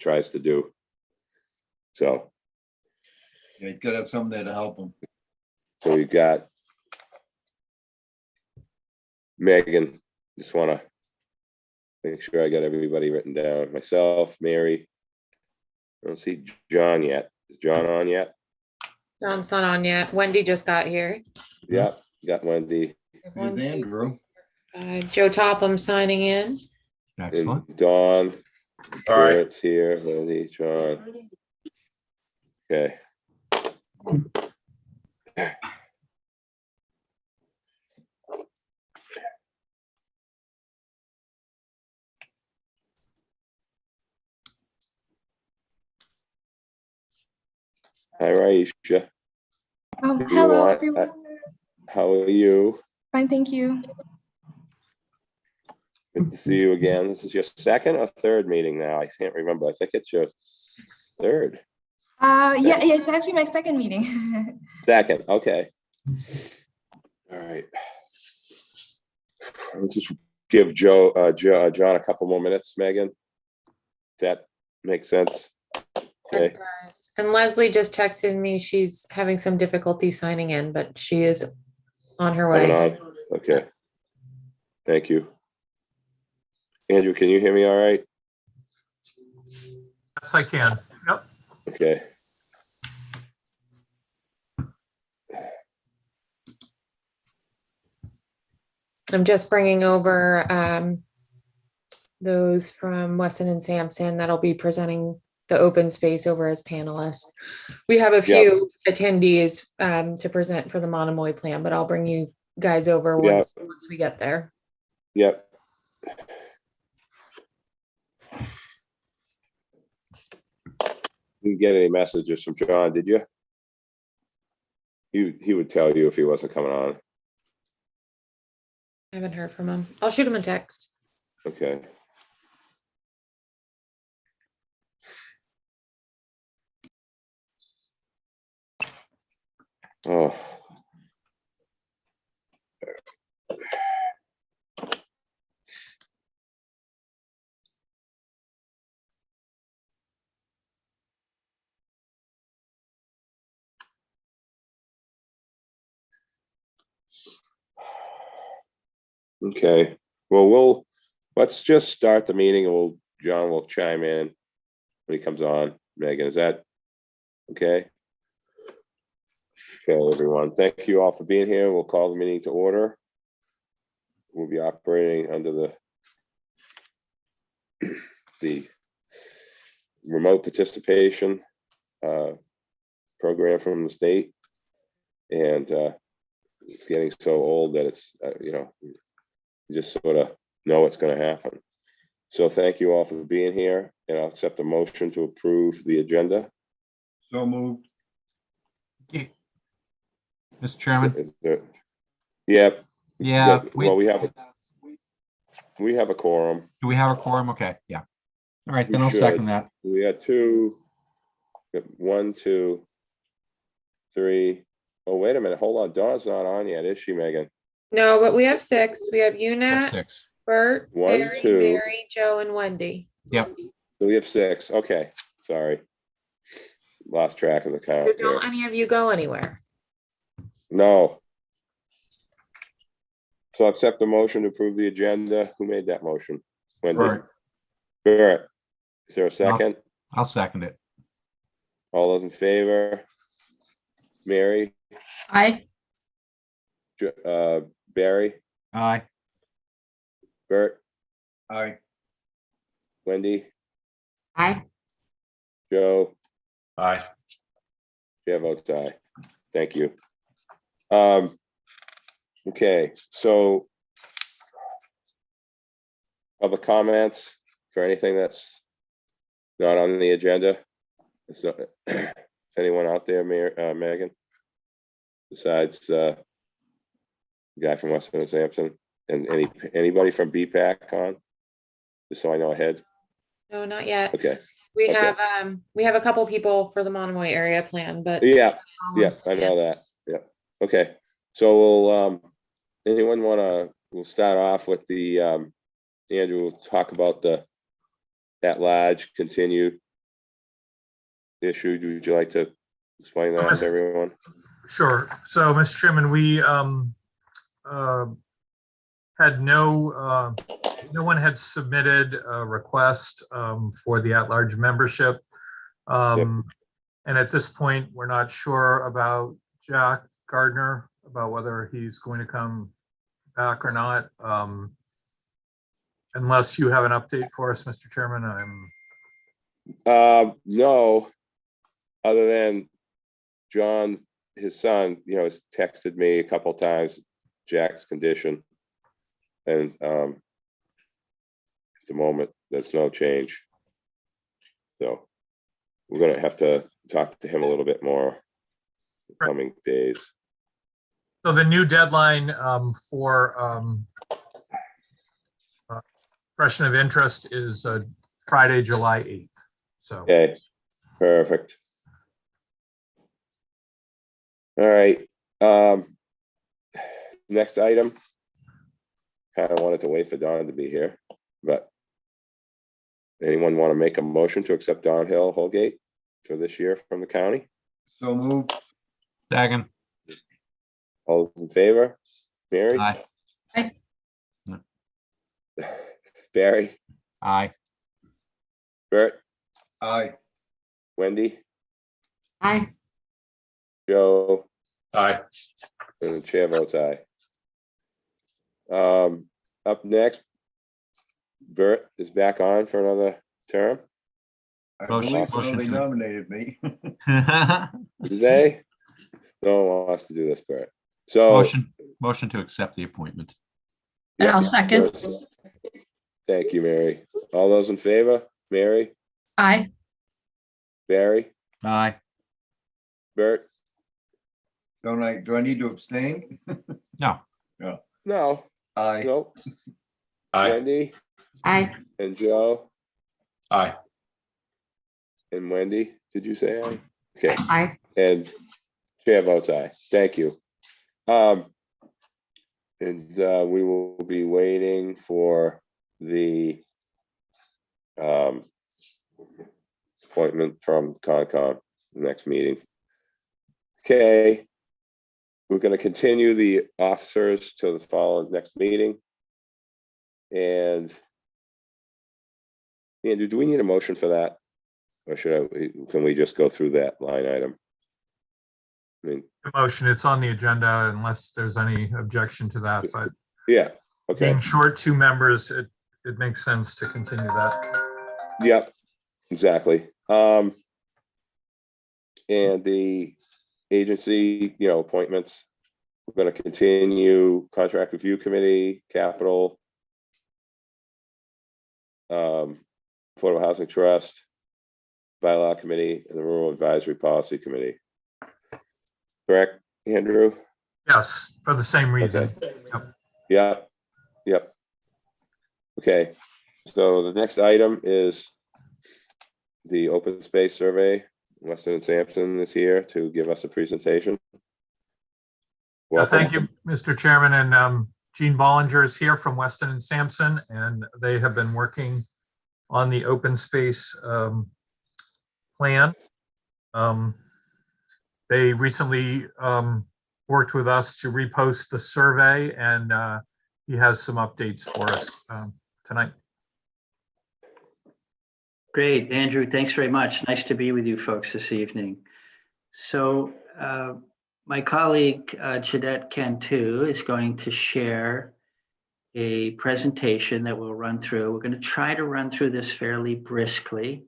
tries to do. So, Yeah, he's gotta have someone there to help him. so we've got Megan. Just want to make sure I got everybody written down. Myself, Mary. I don't see John yet. Is John on yet? John's not on yet. Wendy just got here. Yep, got Wendy. There's Andrew. Joe Topham signing in. Excellent. And Dawn. All right. Barrett's here. Wendy, John. Okay. Hi, Raisha. Oh, Do you hello, want- everyone. How are you? Fine, thank you. Good to see you again. This is your second or third meeting now? I can't remember. I think it's your third. Yeah, it's actually my second meeting. Second, okay. All right. Let's just give John a couple more minutes, Megan. Does that make sense? Okay. It does. And Leslie just texted me. She's having some difficulty signing in, but she is on her Coming way. on. Okay. Thank you. Andrew, can you hear me all right? Yes, I can. Yep. Okay. I'm just bringing over those from Weston and Sampson that'll be presenting the open space over as panelists. We have a few attendees to present for the Monomoy plan, but I'll bring you guys over once we get there. Yep. You didn't get any messages from John, did you? He would tell you if he wasn't coming on. I haven't heard from him. I'll shoot him a text. Okay. Oh. Okay, well, let's just start the meeting and John will chime in when he comes on. Megan, is that okay? Okay, everyone, thank you all for being here. We'll call the meeting to order. We'll be operating under the remote participation program from the state. And it's getting so old that it's, you just sort of know what's going to happen. So thank you all for being here, and I'll accept a motion to approve the agenda. So moved. Mr. Chairman. Is there- Yep. Yeah. Well, we have a quorum. Do we have a quorum? Okay, yeah. All right, then We I'll should. second that. We got two, 1, 2, 3. Oh, wait a minute. Hold on. Dawn's not on yet, is she, Megan? No, but we have 6. We have you, That's Nat, 6. Bert, 1, Barry, 2. Mary, Joe, and Wendy. Yep. So we have 6. Okay, sorry. Lost track of the count. So don't any of you go anywhere. No. So I'll accept the motion to approve the agenda. Who made that motion? Wendy. All right, Barrett. Is there a second? I'll second it. All those in favor? Mary, Aye. Barry, Aye. Bert, Aye. Wendy, Aye. Joe, Aye. Chair votes aye. Thank you. Okay, so other comments for anything that's not on the agenda? It's not, anyone out there, Megan? Besides the guy from Weston and Sampson, and anybody from BPAC on? Just so I know ahead. No, not yet. Okay. We Okay. have a couple people for the Monomoy area plan, but Yeah. Yes, I know that. Yeah. Okay. So we'll anyone we'll start off with the Andrew will talk about the at-large continued issue. Would you like to explain that to everyone? Sure. So, Mr. Chairman, we had no one had submitted a request for the at-large membership. And at this point, we're not sure about Jack Gardner, about whether he's going to come back or not. Unless you have an update for us, Mr. Chairman, No, other than John, his son, has texted me a couple times, Jack's condition. And at the moment, there's no change. So we're gonna have to talk to him a little bit more in the coming days. So the new deadline for expression of interest is Friday, July 8th. So. Okay, perfect. All right. Next item. Kind of wanted to wait for Don to be here, but anyone want to make a motion to accept Don Hill Holgate for this year from the county? So moved. Second. All those in favor? Mary? Aye. Aye. Barry? Aye. Bert? Aye. Wendy? Aye. Joe? Aye. And the chair votes aye. Up next, Bert is back on for another term. I Motion- believe so. motion They to- nominated me. Did they? No one wants to do this, Bert. So. Motion to accept the appointment. And I'll Yeah, second. so- Thank you, Mary. All those in favor? Mary? Aye. Barry? Aye. Bert? Do I need to abstain? No. No. Aye. Nope. Aye. Wendy Aye. and Joe Aye. and Wendy, did you say aye? Okay, Aye. and chair votes aye. Thank you. And we will be waiting for the appointment from Concom next meeting. Okay. We're going to continue the officers to the following next meeting. And Andrew, do we need a motion for that? Or can we just go through that line item? I mean, Motion, it's on the agenda unless there's any objection to that, but yeah, okay, being short 2 members, it makes sense to continue that. yep, exactly. And the agency, appointments, we're going to continue contract review committee, capital, Affordable Housing Trust, bylaw committee, and the rural advisory policy committee. Correct, Andrew? Yes, for the same reason. Yep. Yep. Okay, so the next item is the open space survey. Weston and Sampson is here to give us a presentation. Welcome. Thank you, Mr. Chairman, and Gene Bollinger is here from Weston and Sampson, and they have been working on the open space plan. They recently worked with us to repost the survey, and he has some updates for us tonight. Great, Andrew, thanks very much. Nice to be with you folks this evening. So my colleague Chidette Cantu is going to share a presentation that we'll run through. We're going to try to run through this fairly briskly.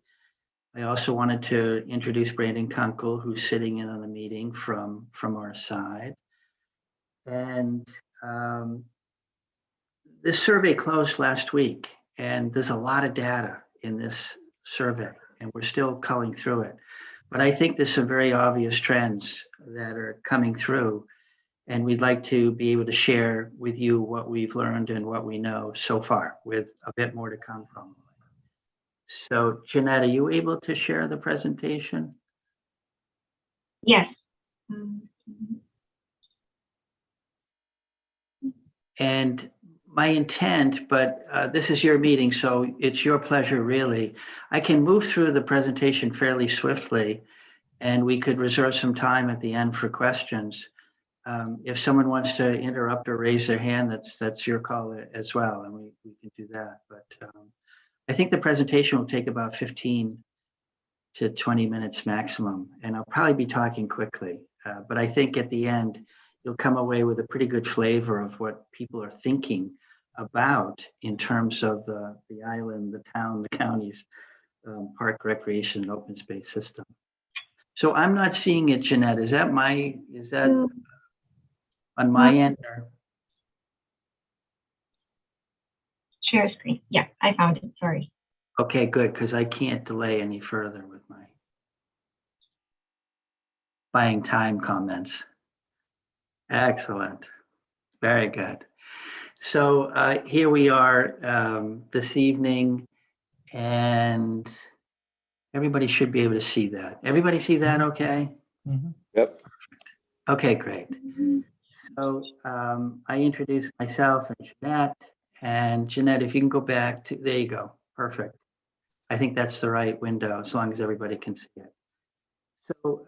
I also wanted to introduce Brandon Kunkel, who's sitting in on the meeting from our side. And this survey closed last week, and there's a lot of data in this survey, and we're still culling through it. But I think there's some very obvious trends that are coming through, and we'd like to be able to share with you what we've learned and what we know so far, with a bit more to come from. So, Jeanette, are you able to share the presentation? Yes. And my intent, but this is your meeting, so it's your pleasure, really. I can move through the presentation fairly swiftly, and we could reserve some time at the end for questions. If someone wants to interrupt or raise their hand, that's your call as well, and we can do that. But I think the presentation will take about 15 to 20 minutes maximum, and I'll probably be talking quickly. But I think at the end, you'll come away with a pretty good flavor of what people are thinking about in terms of the island, the town, the county's park recreation and open space system. So I'm not seeing it, Jeanette. Is that on my end? Or? Share screen. Yeah, I found it. Sorry. Okay, good, because I can't delay any further with my buying time comments. Excellent. Very good. So here we are this evening, and everybody should be able to see that. Everybody see that okay? Yep. Okay, great. So I introduced myself and Jeanette. And Jeanette, if you can go back to, there you go. Perfect. I think that's the right window, as long as everybody can see it. So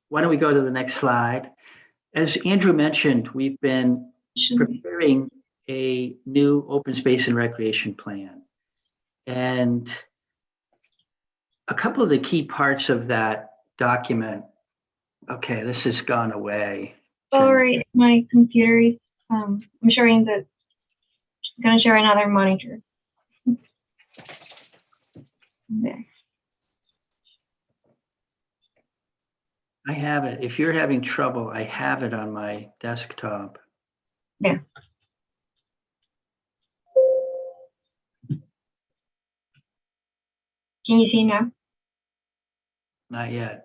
why don't we go to the next slide? As Andrew mentioned, we've been preparing a new open space and recreation plan. And a couple of the key parts of that document, okay, this has gone away. Sorry, my computer is, I'm showing that, I'm gonna share another monitor. There. I have it. If you're having trouble, I have it on my desktop. Yeah. Can you see now? Not yet.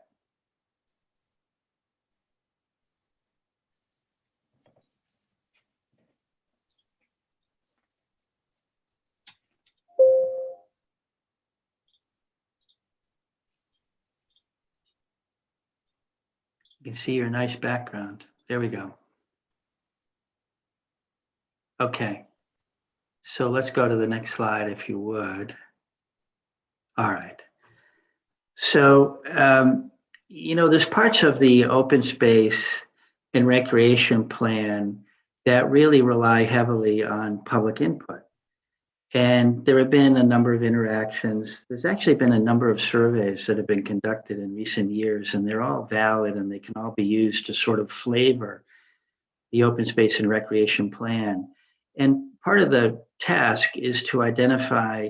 You can see your nice background. There we go. Okay. So let's go to the next slide, if you would. All right. So, there's parts of the open space and recreation plan that really rely heavily on public input. And there have been a number of interactions. There's actually been a number of surveys that have been conducted in recent years, and they're all valid and they can all be used to sort of flavor the open space and recreation plan. And part of the task is to identify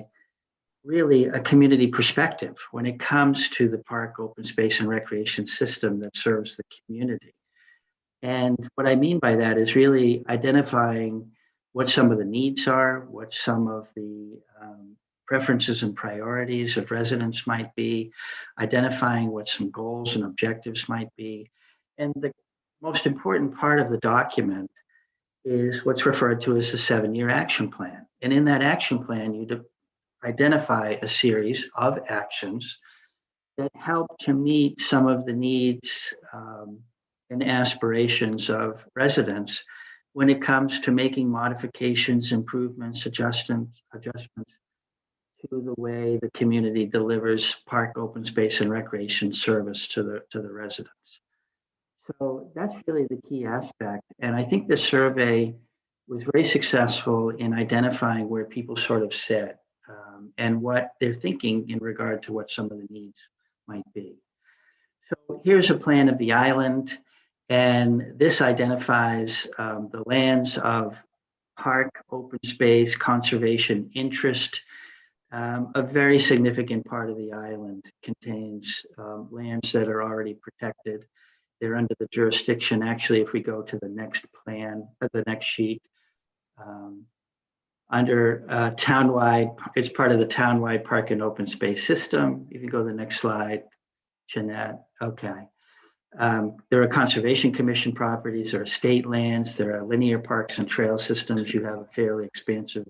really a community perspective when it comes to the park open space and recreation system that serves the community. And what I mean by that is really identifying what some of the needs are, what some of the preferences and priorities of residents might be, identifying what some goals and objectives might be. And the most important part of the document is what's referred to as the 7-year action plan. And in that action plan, you identify a series of actions that help to meet some of the needs and aspirations of residents when it comes to making modifications, improvements, adjustments to the way the community delivers park open space and recreation service to the residents. So that's really the key aspect. And I think the survey was very successful in identifying where people sort of sit and what they're thinking in regard to what some of the needs might be. So here's a plan of the island. And this identifies the lands of park, open space, conservation interest. A very significant part of the island contains lands that are already protected. They're under the jurisdiction. Actually, if we go to the next plan, the next sheet, under townwide, it's part of the townwide park and open space system. If you go to the next slide, Jeanette, okay. There are Conservation Commission properties, there are state lands, there are linear parks and trail systems. You have a fairly expansive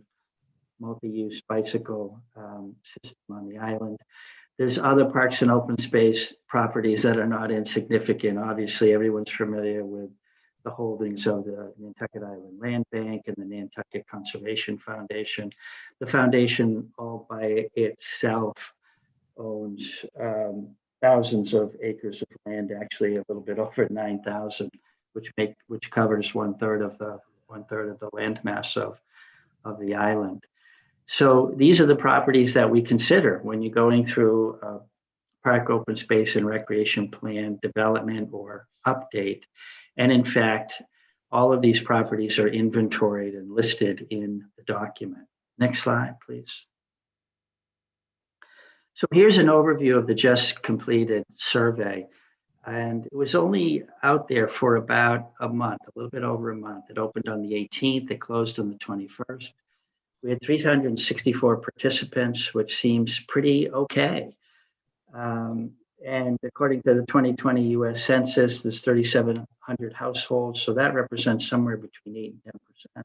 multi-use bicycle system on the island. There's other parks and open space properties that are not insignificant. Obviously, everyone's familiar with the holdings of the Nantucket Island Land Bank and the Nantucket Conservation Foundation. The foundation all by itself owns thousands of acres of land, actually a little bit over 9,000, which covers one third of the land mass of the island. So these are the properties that we consider when you're going through a park open space and recreation plan development or update. And in fact, all of these properties are inventoried and listed in the document. Next slide, please. So here's an overview of the just completed survey. And it was only out there for about a month, a little bit over a month. It opened on the 18th, it closed on the 21st. We had 364 participants, which seems pretty okay. And according to the 2020 US Census, there's 3,700 households. So that represents somewhere between 8 and 10%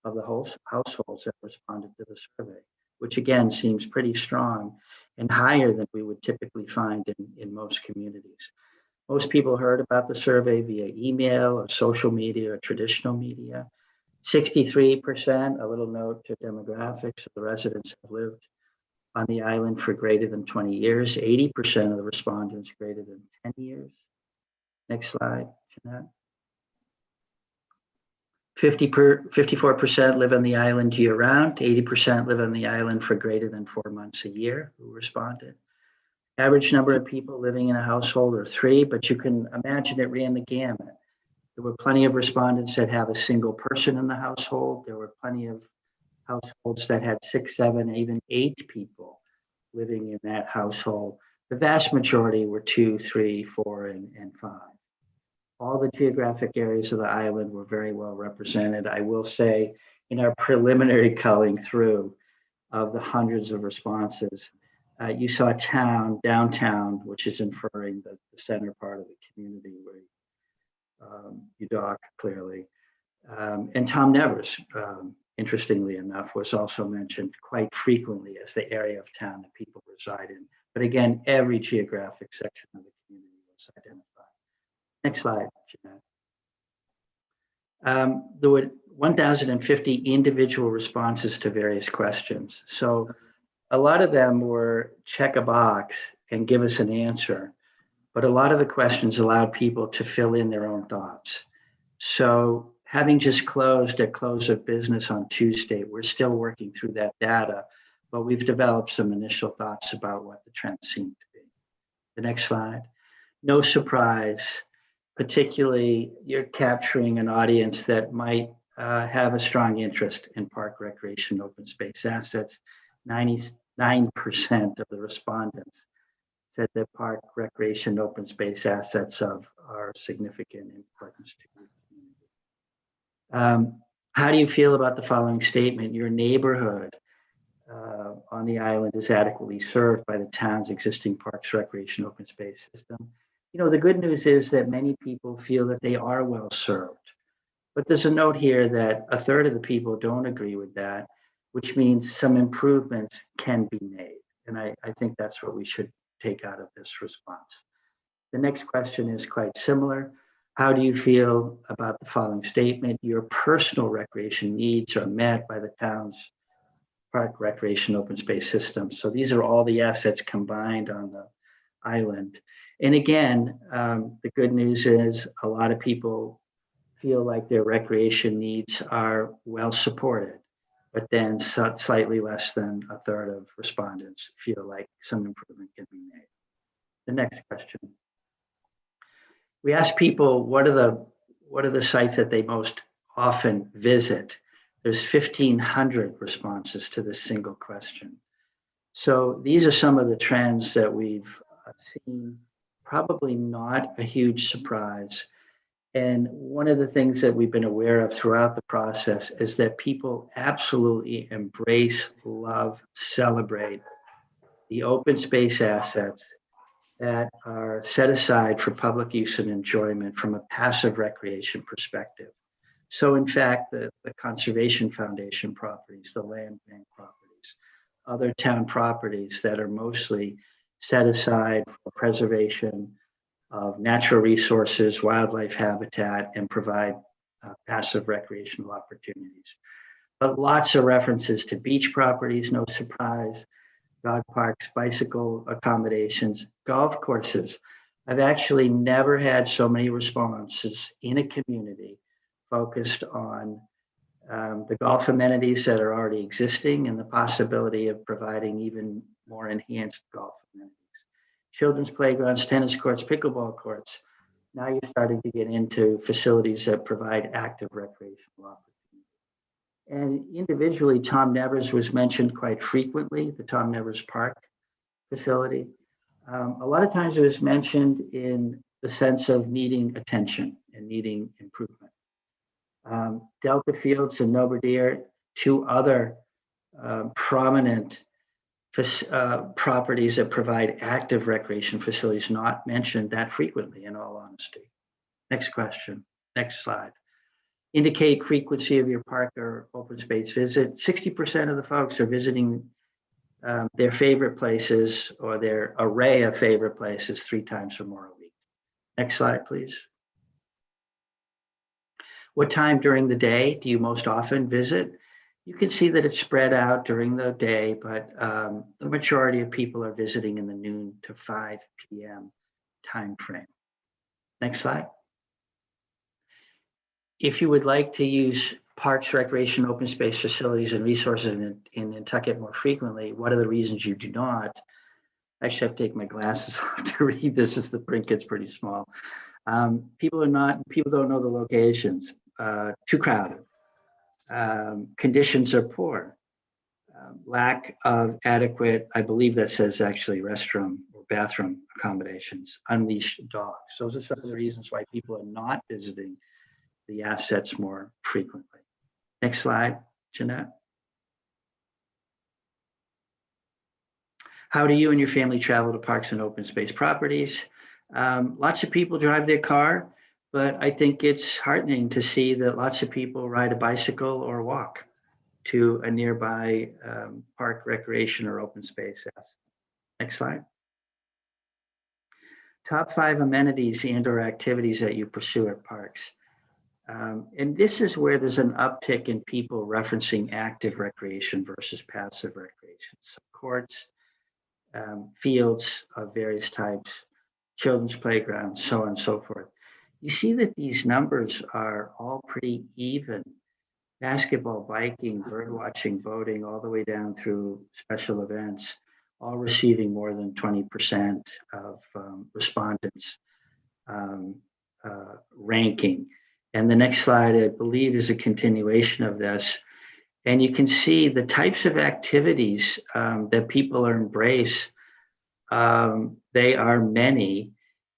of the whole households that responded to the survey, which again seems pretty strong and higher than we would typically find in most communities. Most people heard about the survey via email or social media or traditional media. 63%, a little note to demographics, of the residents have lived on the island for greater than 20 years. 80% of the respondents greater than 10 years. Next slide, Jeanette. 54% live on the island year round. 80% live on the island for greater than 4 months a year who responded. Average number of people living in a household are 3, but you can imagine it ran the gamut. There were plenty of respondents that have a single person in the household. There were plenty of households that had 6, 7, even 8 people living in that household. The vast majority were 2, 3, 4, and 5. All the geographic areas of the island were very well represented. I will say in our preliminary culling through of the hundreds of responses, you saw downtown, which is inferring the center part of the community where you dock clearly. And Tom Nevers, interestingly enough, was also mentioned quite frequently as the area of town that people reside in. But again, every geographic section of the community was identified. Next slide, Jeanette. There were 1,050 individual responses to various questions. So a lot of them were check a box and give us an answer, but a lot of the questions allowed people to fill in their own thoughts. So having just closed at close of business on Tuesday, we're still working through that data, but we've developed some initial thoughts about what the trends seem to be. The next slide. No surprise, particularly you're capturing an audience that might have a strong interest in park recreation open space assets. 99% of the respondents said that park recreation open space assets are significant importance to the community. How do you feel about the following statement? Your neighborhood on the island is adequately served by the town's existing parks recreation open space system. You know, the good news is that many people feel that they are well served. But there's a note here that a third of the people don't agree with that, which means some improvements can be made. And I think that's what we should take out of this response. The next question is quite similar. How do you feel about the following statement? Your personal recreation needs are met by the town's park recreation open space system. So these are all the assets combined on the island. And again, the good news is a lot of people feel like their recreation needs are well supported, but then slightly less than a third of respondents feel like some improvement can be made. The next question. We asked people, what are the sites that they most often visit? There's 1,500 responses to this single question. So these are some of the trends that we've seen, probably not a huge surprise. And one of the things that we've been aware of throughout the process is that people absolutely embrace, love, celebrate the open space assets that are set aside for public use and enjoyment from a passive recreation perspective. So in fact, the Conservation Foundation properties, the land bank properties, other town properties that are mostly set aside for preservation of natural resources, wildlife habitat, and provide passive recreational opportunities. But lots of references to beach properties, no surprise, dog parks, bicycle accommodations, golf courses. I've actually never had so many responses in a community focused on the golf amenities that are already existing and the possibility of providing even more enhanced golf amenities. Children's playgrounds, tennis courts, pickleball courts. Now you're starting to get into facilities that provide active recreational opportunities. And individually, Tom Nevers was mentioned quite frequently, the Tom Nevers Park facility. A lot of times it was mentioned in the sense of needing attention and needing improvement. Delta Fields and Noberdeer, two other prominent properties that provide active recreation facilities, not mentioned that frequently, in all honesty. Next question, next slide. Indicate frequency of your park or open space visit. 60% of the folks are visiting their favorite places or their array of favorite places 3 times or more a week. Next slide, please. What time during the day do you most often visit? You can see that it's spread out during the day, but the majority of people are visiting in the noon to 5 p.m. time frame. Next slide. If you would like to use parks, recreation, open space facilities, and resources in Nantucket more frequently, what are the reasons you do not? I actually have to take my glasses off to read this as the print gets pretty small. People don't know the locations. Too crowded. Conditions are poor. Lack of adequate, I believe that says actually restroom or bathroom accommodations, unleashed dogs. Those are some of the reasons why people are not visiting the assets more frequently. Next slide, Jeanette. How do you and your family travel to parks and open space properties? Lots of people drive their car, but I think it's heartening to see that lots of people ride a bicycle or walk to a nearby park, recreation, or open space asset. Next slide. Top 5 amenities and/or activities that you pursue at parks. And this is where there's an uptick in people referencing active recreation versus passive recreation. So courts, fields of various types, children's playgrounds, so on and so forth. You see that these numbers are all pretty even. Basketball, biking, bird watching, boating, all the way down through special events, all receiving more than 20% of respondents ranking. And the next slide, I believe, is a continuation of this. And you can see the types of activities that people are embrace. They are many,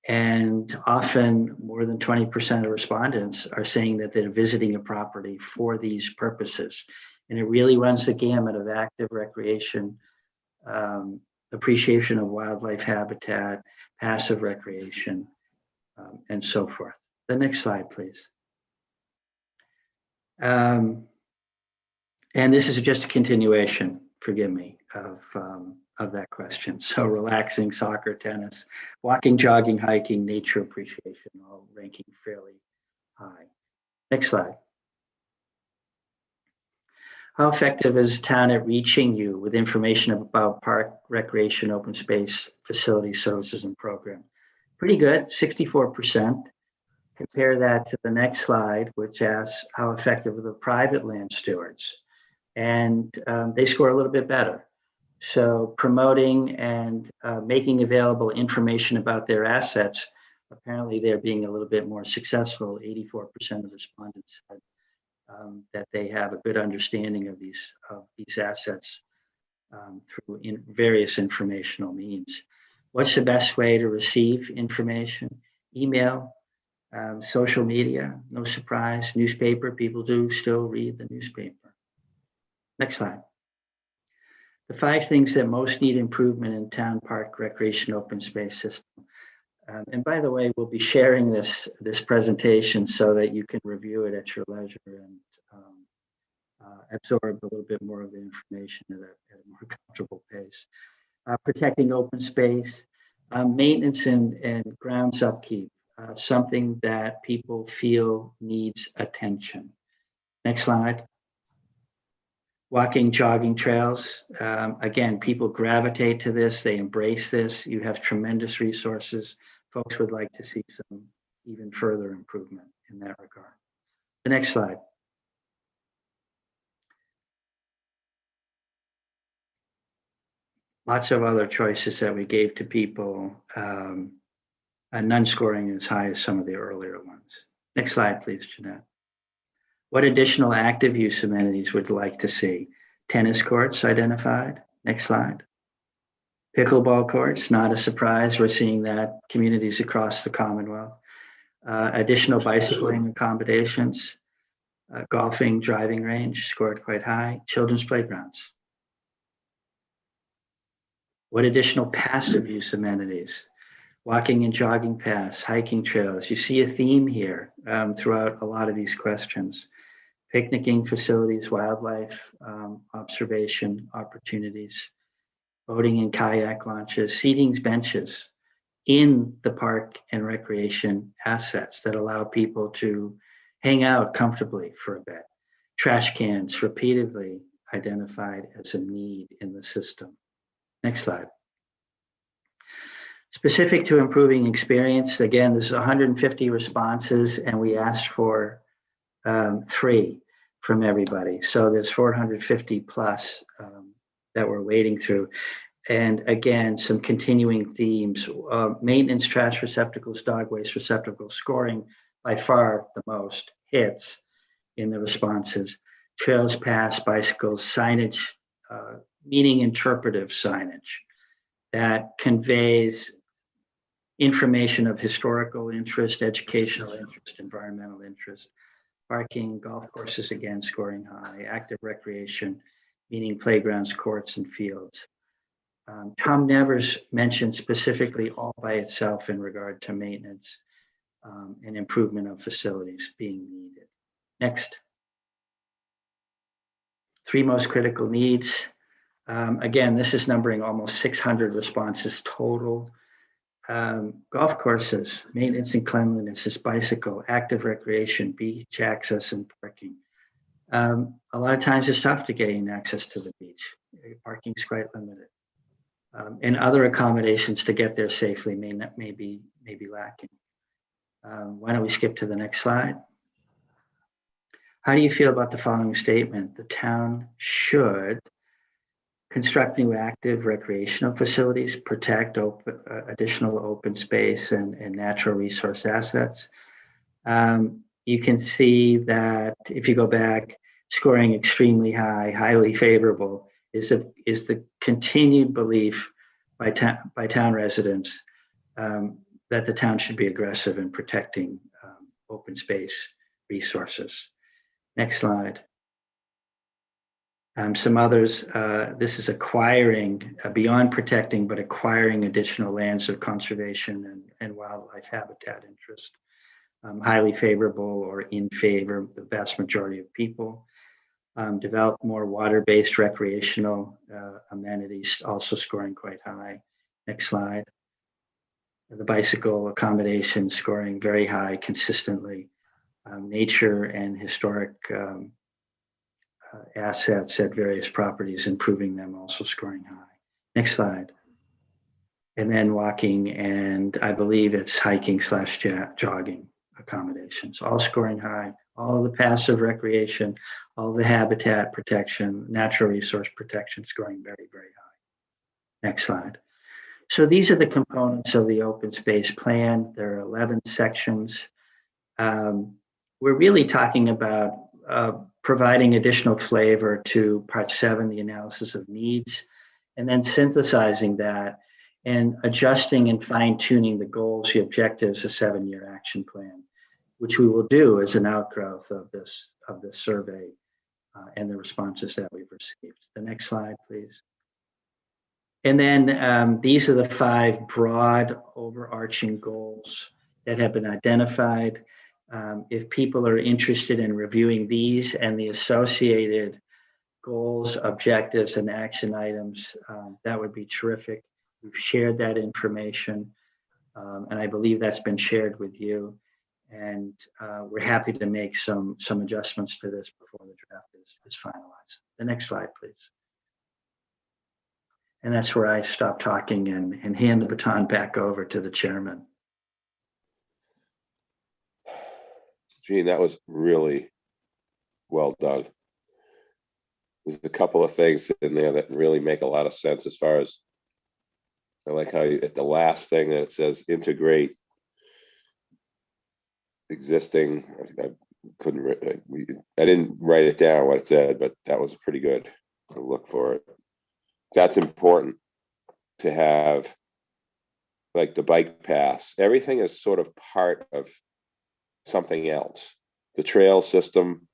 and often more than 20% of respondents are saying that they're visiting a property for these purposes. And it really runs the gamut of active recreation, appreciation of wildlife habitat, passive recreation, and so forth. The next slide, please. And this is just a continuation, forgive me, of that question. So relaxing, soccer, tennis, walking, jogging, hiking, nature appreciation, all ranking fairly high. Next slide. How effective is town at reaching you with information about park, recreation, open space, facilities, services, and program? Pretty good, 64%. Compare that to the next slide, which asks how effective are the private land stewards? And they score a little bit better. So promoting and making available information about their assets, apparently they're being a little bit more successful. 84% of respondents said that they have a good understanding of these assets through various informational means. What's the best way to receive information? Email, social media, no surprise, newspaper, people do still read the newspaper. Next slide. The 5 things that most need improvement in town park recreation open space system. And by the way, we'll be sharing this presentation so that you can review it at your leisure and absorb a little bit more of the information at a more comfortable pace. Protecting open space, Maintenance and grounds upkeep, something that people feel needs attention. Next slide. Walking, jogging trails. Again, people gravitate to this. They embrace this. You have tremendous resources. Folks would like to see some even further improvement in that regard. The next slide. Lots of other choices that we gave to people, and none scoring as high as some of the earlier ones. Next slide, please, Jeanette. What additional active use amenities would you like to see? Tennis courts identified. Next slide. Pickleball courts, not a surprise. We're seeing that communities across the Commonwealth. Additional bicycling accommodations, golfing, driving range scored quite high. Children's playgrounds. What additional passive use amenities? Walking and jogging paths, hiking trails. You see a theme here throughout a lot of these questions. Picnicking facilities, wildlife observation opportunities, boating and kayak launches, seatings, benches in the park and recreation assets that allow people to hang out comfortably for a bit. Trash cans repeatedly identified as a need in the system. Next slide. Specific to improving experience, again, there's 150 responses and we asked for 3 from everybody. So there's 450 plus that we're wading through. And again, some continuing themes, maintenance, trash receptacles, dog waste receptacles, scoring by far the most hits in the responses. Trails, paths, bicycles, signage, meaning interpretive signage that conveys information of historical interest, educational interest, environmental interest. Parking, golf courses, again, scoring high. Active recreation, meaning playgrounds, courts, and fields. Tom Nevers mentioned specifically all by itself in regard to maintenance and improvement of facilities being needed. Next. 3 most critical needs. Again, this is numbering almost 600 responses total. Golf courses, maintenance and cleanliness is bicycle, active recreation, beach access and parking. A lot of times it's tough to gain access to the beach. Parking is quite limited. And other accommodations to get there safely may be lacking. Why don't we skip to the next slide? How do you feel about the following statement? The town should construct new active recreational facilities, protect additional open space and natural resource assets. You can see that if you go back, scoring extremely high, highly favorable is the continued belief by town residents that the town should be aggressive in protecting open space resources. Next slide. Some others, this is acquiring, beyond protecting, but acquiring additional lands of conservation and wildlife habitat interest. Highly favorable or in favor, the vast majority of people. Develop more water-based recreational amenities, also scoring quite high. Next slide. The bicycle accommodation scoring very high consistently. Nature and historic assets at various properties, improving them, also scoring high. Next slide. And then walking and I believe it's hiking / jogging accommodations, all scoring high. All the passive recreation, all the habitat protection, natural resource protection scoring very, very high. Next slide. So these are the components of the open space plan. There are 11 sections. We're really talking about providing additional flavor to part 7, the analysis of needs, and then synthesizing that and adjusting and fine tuning the goals, the objectives, the 7-year action plan, which we will do as an outgrowth of this survey and the responses that we've received. The next slide, please. And then these are the 5 broad overarching goals that have been identified. If people are interested in reviewing these and the associated goals, objectives, and action items, that would be terrific. We've shared that information, and I believe that's been shared with you. And we're happy to make some adjustments to this before the draft is finalized. The next slide, please. And that's where I stop talking and hand the baton back over to the chairman. Gene, that was really well done. There's a couple of things in there that really make a lot of sense as far as, I like how you, at the last thing that it says integrate existing, I didn't write it down what it said, but that was pretty good to look for it. That's important to have, like the bike paths. Everything is sort of part of something else. The trail system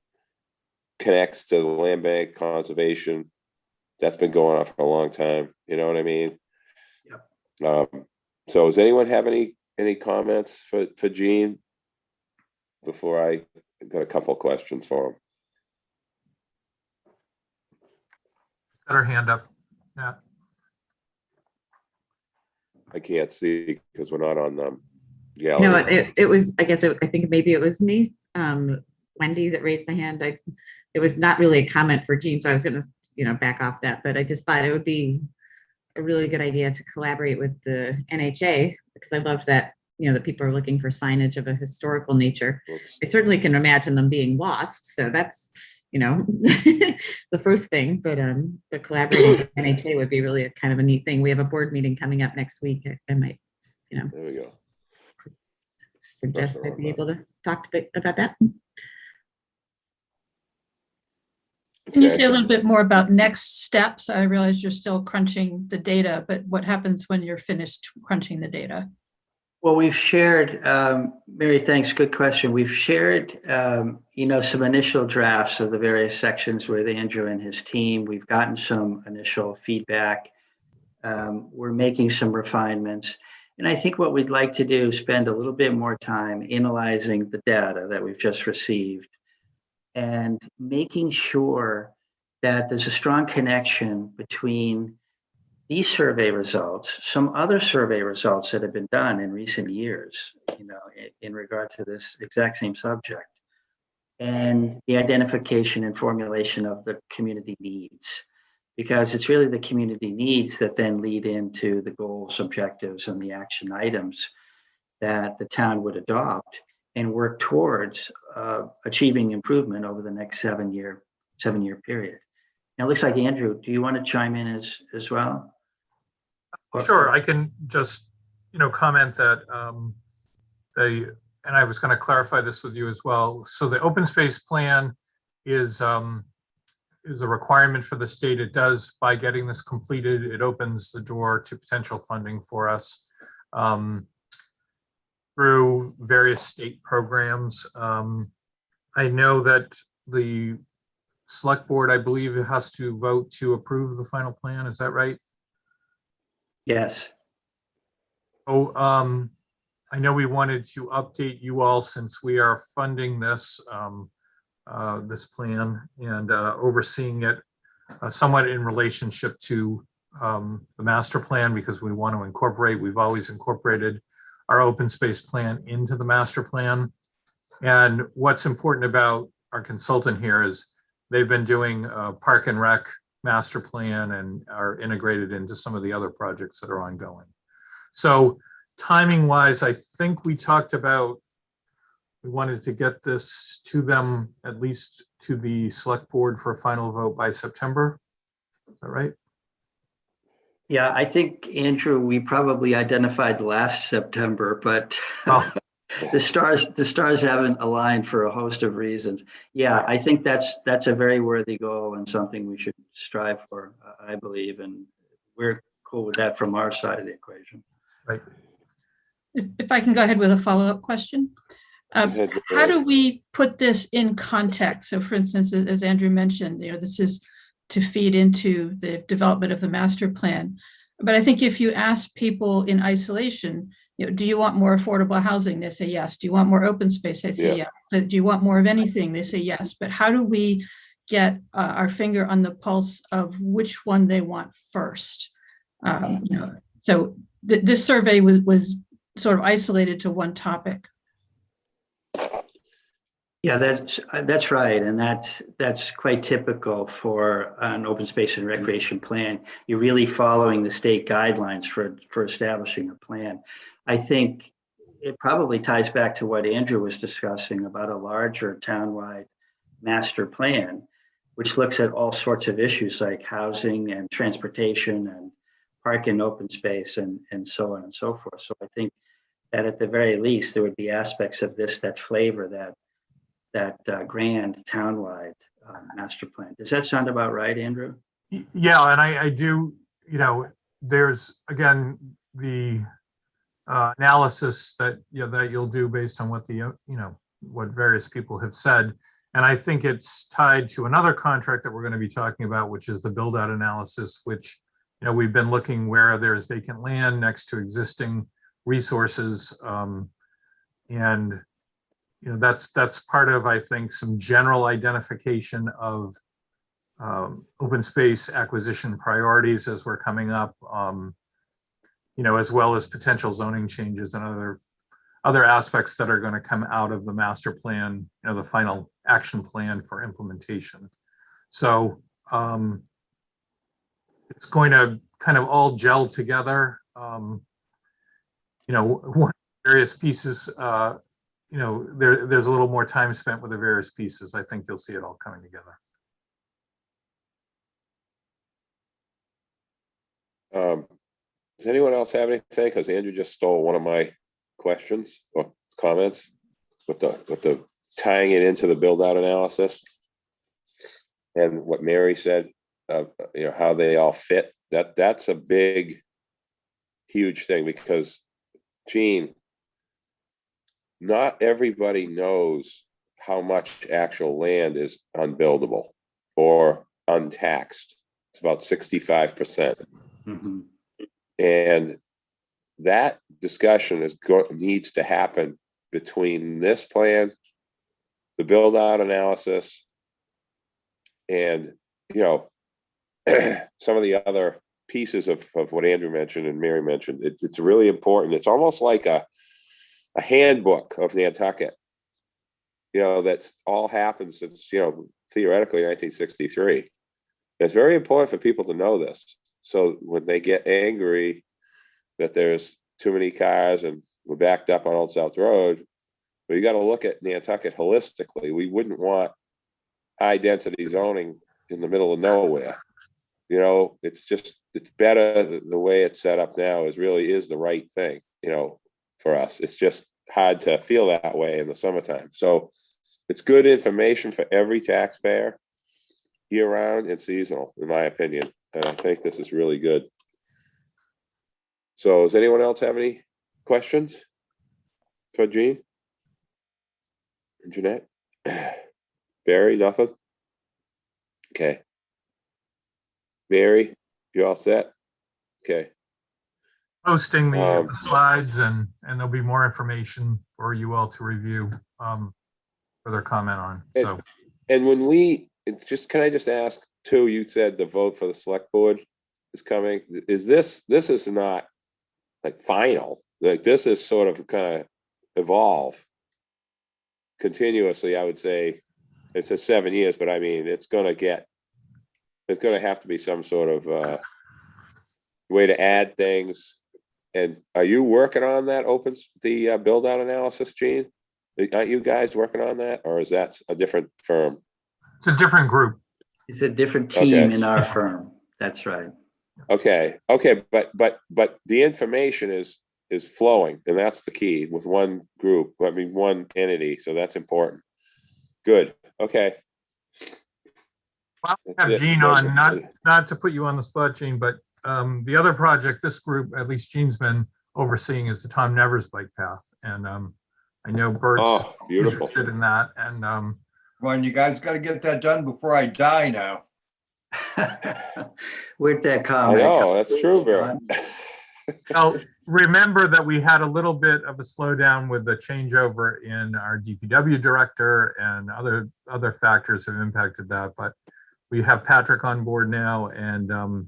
connects to the land bank conservation. That's been going on for a long time. You know what I mean? Yep. So does anyone have any comments for Gene before I got a couple of questions for him? Got her hand up. Yeah. I can't see because we're not on the No, gallery. it was, I guess, I think maybe it was me, Wendy, that raised my hand. It was not really a comment for Jean, so I was going to, back off that, but I just thought it would be a really good idea to collaborate with the NHA, because I loved that, that people are looking for signage of a historical nature. Oops. I certainly can imagine them being lost, so that's, the first thing, but collaborating with NHA would be really a kind of a neat thing. We have a board meeting coming up next week. I might, There we go. suggest I'd be able to talk a bit about that. Can you Okay. say a little bit more about next steps? I realize you're still crunching the data, but what happens when you're finished crunching the data? Well, we've shared, Mary, thanks, good question. We've shared, some initial drafts of the various sections with Andrew and his team. We've gotten some initial feedback. We're making some refinements. And I think what we'd like to do is spend a little bit more time analyzing the data that we've just received and making sure that there's a strong connection between these survey results, some other survey results that have been done in recent years, in regard to this exact same subject, and the identification and formulation of the community needs, because it's really the community needs that then lead into the goals, objectives, and the action items that the town would adopt and work towards achieving improvement over the next 7-year period. Now, it looks like, Andrew, do you want to chime in as well? Sure, I can just, comment that and I was going to clarify this with you as well. So the open space plan is a requirement for the state. It does, by getting this completed, it opens the door to potential funding for us through various state programs. I know that the select board, I believe, it has to vote to approve the final plan. Is that right? Yes. Oh, I know we wanted to update you all since we are funding this this plan and overseeing it somewhat in relationship to the master plan, because we want to incorporate. We've always incorporated our open space plan into the master plan. And what's important about our consultant here is they've been doing a park and rec master plan and are integrated into some of the other projects that are ongoing. So timing wise, I think we talked about, we wanted to get this to them, at least to the select board for a final vote by September. Is that right? Yeah, I think, Andrew, we probably identified last September, but Oh. the stars haven't aligned for a host of reasons. Yeah, I think that's a very worthy goal and something we should strive for, I believe, and we're cool with that from our side of the equation. Right. If I can go ahead with a follow-up question. How do we put this in context? So for instance, as Andrew mentioned, this is to feed into the development of the master plan. But I think if you ask people in isolation, do you want more affordable housing? They say yes. Do you want more open space? They say yes. Do you want more of anything? They say yes. But how do we get our finger on the pulse of which one they want first? So this survey was sort of isolated to one topic. Yeah, that's right. And that's quite typical for an open space and recreation plan. You're really following the state guidelines for establishing a plan. I think it probably ties back to what Andrew was discussing about a larger townwide master plan, which looks at all sorts of issues like housing and transportation and park and open space and so on and so forth. So I think that at the very least, there would be aspects of this that flavor that grand townwide master plan. Does that sound about right, Andrew? Yeah, and I do, there's, again, the analysis that, that you'll do based on what what various people have said. And I think it's tied to another contract that we're going to be talking about, which is the build out analysis, which, we've been looking where there's vacant land next to existing resources. And that's part of, I think, some general identification of open space acquisition priorities as we're coming up, as well as potential zoning changes and other aspects that are going to come out of the master plan, the final action plan for implementation. So it's going to kind of all gel together. Various pieces, there's a little more time spent with the various pieces. I think you'll see it all coming together. Does anyone else have anything? Because Andrew just stole one of my questions or comments with the tying it into the build out analysis and what Mary said, how they all fit. That's a big, huge thing because, Gene, not everybody knows how much actual land is unbuildable or untaxed. It's about 65%. Mm-hmm. And that discussion needs to happen between this plan, the build out analysis, and some of the other pieces of what Andrew mentioned and Mary mentioned. It's really important. It's almost like a handbook of Nantucket. That's all happened since theoretically 1963. It's very important for people to know this. So when they get angry that there's too many cars and we're backed up on Old South Road, but you got to look at Nantucket holistically. We wouldn't want high density zoning in the middle of nowhere. It's better the way it's set up now is the right thing, for us. It's just hard to feel that way in the summertime. So it's good information for every taxpayer, year round and seasonal, in my opinion. And I think this is really good. So does anyone else have any questions for Gene and Jeanette? Barry, nothing? Okay. Mary, you all set? Okay. Posting the slides and there'll be more information for you all to review, further comment on. So, and when can I just ask too, you said the vote for the select board is coming. This is not like final, like this is sort of kind of evolve continuously. I would say it says 7 years, but I mean, it's going to have to be some sort of way to add things. And are you working on that the build out analysis, Gene? Aren't you guys working on that, or is that a different firm? it's a different group. It's a different team in our firm. That's right. Okay, but the information is flowing, and that's the key with one group. I mean, one entity. So that's important. Good. Okay. Well, I have Gene on, not to put you on the spot, Gene, but the other project this group, at least Gene's been overseeing, is the Tom Nevers bike path, and I know Bert's beautiful. interested in that, and Well, you guys got to get that done before I die now. Where'd that I comment? know, that's true, Barry. well, remember that we had a little bit of a slowdown with the changeover in our DPW director, and other factors have impacted that, but we have Patrick on board now, and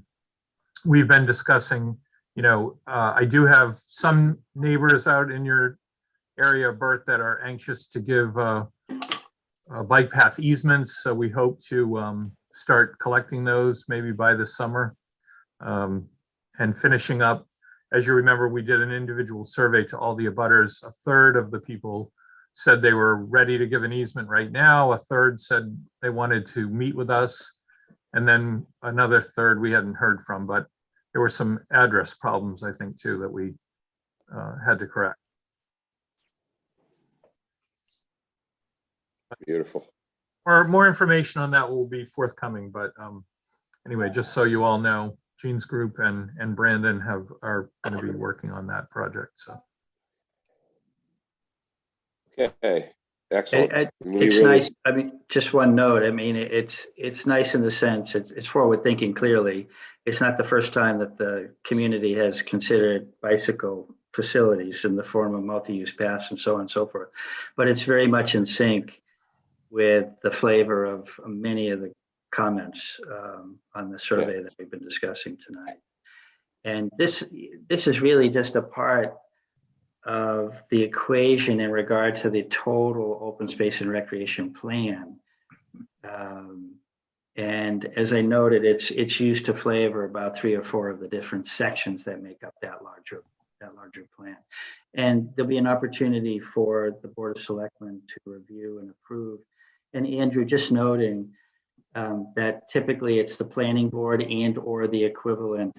we've been discussing I do have some neighbors out in your area, Bert, that are anxious to give bike path easements. So we hope to start collecting those maybe by the summer. And finishing up, as you remember, we did an individual survey to all the abutters. A third of the people said they were ready to give an easement right now. A third said they wanted to meet with us. And then another third we hadn't heard from, but there were some address problems, I think, too, that we had to correct. Beautiful. Or more information on that will be forthcoming, but anyway, just so you all know, Gene's group and Brandon are going to be working on that project. So. Okay, excellent. It's nice. I mean, just one note. I mean, it's nice in the sense it's forward thinking. Clearly, it's not the first time that the community has considered bicycle facilities in the form of multi-use paths and so on and so forth. But it's very much in sync with the flavor of many of the comments on the survey that we've been discussing tonight. And this is really just a part of the equation in regard to the total open space and recreation plan. And as I noted, it's used to flavor about 3 or 4 of the different sections that make up that larger plan. And there'll be an opportunity for the Board of Selectmen to review and approve. And Andrew, just noting that typically it's the planning board and or the equivalent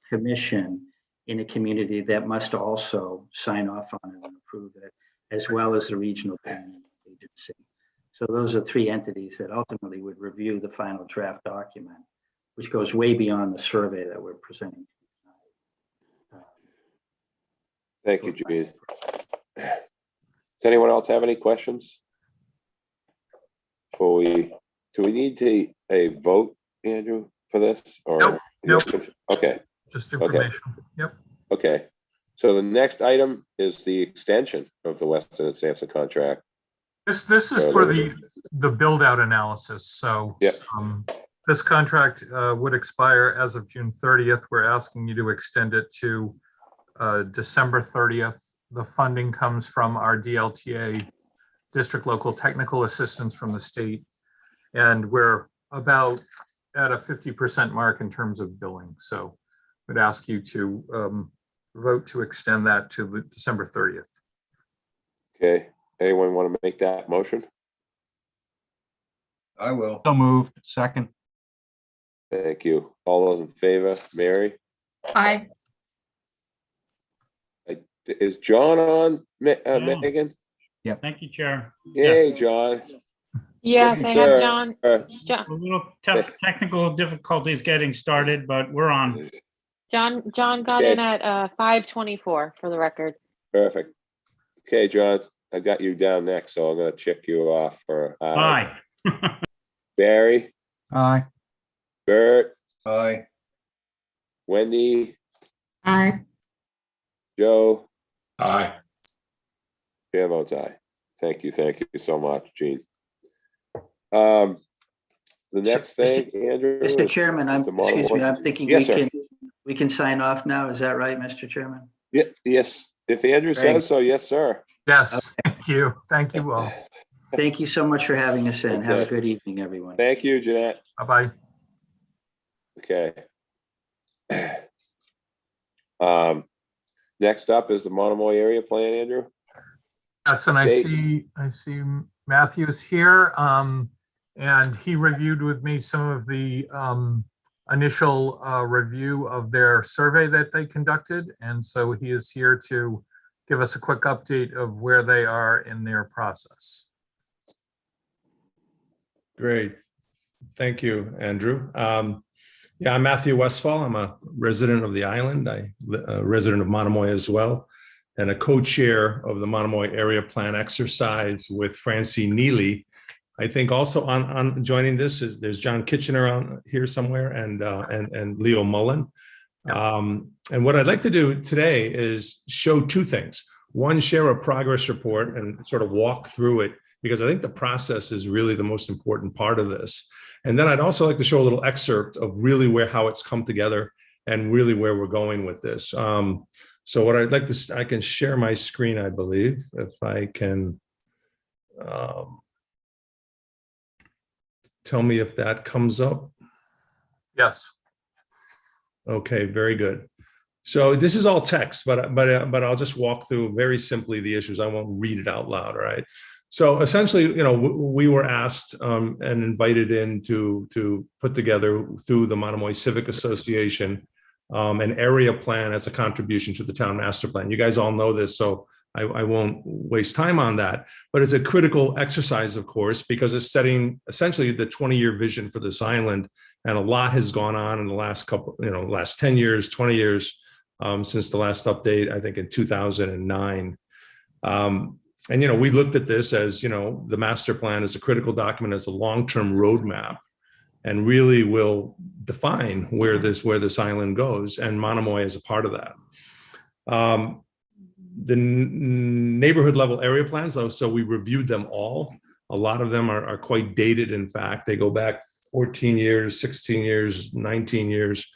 commission in a community that must also sign off on it and approve it, as well as the regional planning agency. So those are 3 entities that ultimately would review the final draft document, which goes way beyond the survey that we're presenting. Thank you, Gene. Does anyone else have any questions? Do we need a vote, Andrew, for this? Or Nope. Okay. Just information. Okay. Yep. Okay. So the next item is the extension of the Weston and Sampson contract. This is for the build out analysis. So this contract would expire as of June 30th. We're asking you to extend it to December 30th. The funding comes from our DLTA, District Local Technical Assistance from the state. And we're about at a 50% mark in terms of billing. So I'd ask you to vote to extend that to December 30th. Okay. Anyone want to make that motion? I will. So moved. Second. Thank you. All those in favor? Mary? Aye. Is John on, Megan? Thank you, Chair. Yay, John. Yes, I have John. A little tough technical difficulties getting started, but we're on. John got in at 5:24 for the record. Perfect. Okay, John, I got you down next, so I'm going to check you off for Aye. Barry, Aye. Bert, Aye. Wendy, Aye. Joe. Aye. Chair votes aye. Thank you so much, Gene. The next thing, Andrew. Mr. Chairman, I'm thinking yes, we can sign off now. Is that right, Mr. Chairman? Yeah, yes. If Andrew says so, yes, sir. Yes, thank you. Thank you all. Thank you so much for having us in. Have a good evening, everyone. Thank you, Jeanette. Bye-bye. Okay. Next up is the Monomoy area plan, Andrew. Yes, and I see Matthew's here, and he reviewed with me some of the initial review of their survey that they conducted, and so he is here to give us a quick update of where they are in their process. Great. Thank you, Andrew. Yeah, I'm Matthew Westfall. I'm a resident of the island. I'm a resident of Monomoy as well, and a co-chair of the Monomoy area plan exercise with Francine Neely. I think also on joining this there's John Kitchener on here somewhere and Leo Mullen. And what I'd like to do today is show 2 things. One, share a progress report and sort of walk through it, because I think the process is really the most important part of this. And then I'd also like to show a little excerpt of really how it's come together and really where we're going with this. So what I'd like to, I can share my screen, I believe, if I can. Tell me if that comes up. Yes. Okay, very good. So this is all text, but I'll just walk through very simply the issues. I won't read it out loud, all right? So essentially, you know, we were asked and invited in to put together through the Monomoy Civic Association an area plan as a contribution to the town master plan. You guys all know this, so I won't waste time on that. But it's a critical exercise, of course, because it's setting essentially the 20-year vision for this island. And a lot has gone on in the last couple, you know, last 10 years, 20 years since the last update, I think in 2009. And, you know, we looked at this as, you know, the master plan is a critical document, as a long-term roadmap, and really will define where this island goes, and Monomoy is a part of that. The neighborhood level area plans, though, so we reviewed them all. A lot of them are quite dated. In fact, they go back 14 years, 16 years, 19 years.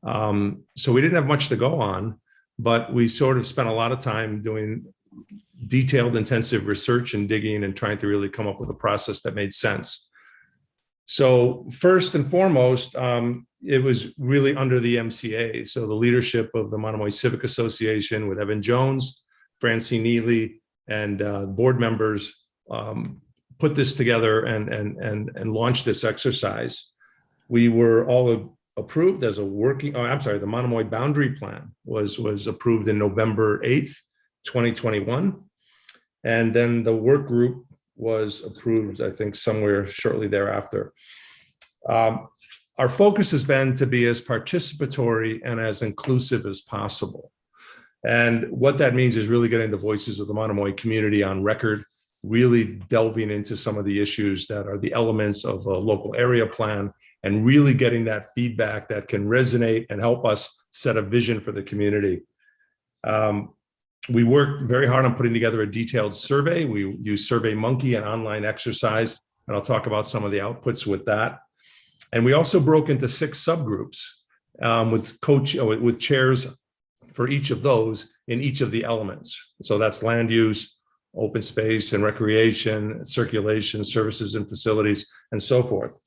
So we didn't have much to go on, but we sort of spent a lot of time doing detailed, intensive research and digging and trying to really come up with a process that made sense. So first and foremost, it was really under the MCA. So the leadership of the Monomoy Civic Association with Evan Jones, Francine Neely, and board members put this together and launched this exercise. We were all approved as a working, I'm sorry, the Monomoy Boundary Plan was approved in November 8th, 2021. And then the work group was approved, I think, somewhere shortly thereafter. Our focus has been to be as participatory and as inclusive as possible. And what that means is really getting the voices of the Monomoy community on record, really delving into some of the issues that are the elements of a local area plan, and really getting that feedback that can resonate and help us set a vision for the community. We worked very hard on putting together a detailed survey. We used SurveyMonkey, an online exercise, and I'll talk about some of the outputs with that. And we also broke into 6 subgroups with chairs for each of those in each of the elements. So that's land use, open space and recreation, circulation, services and facilities, and so forth.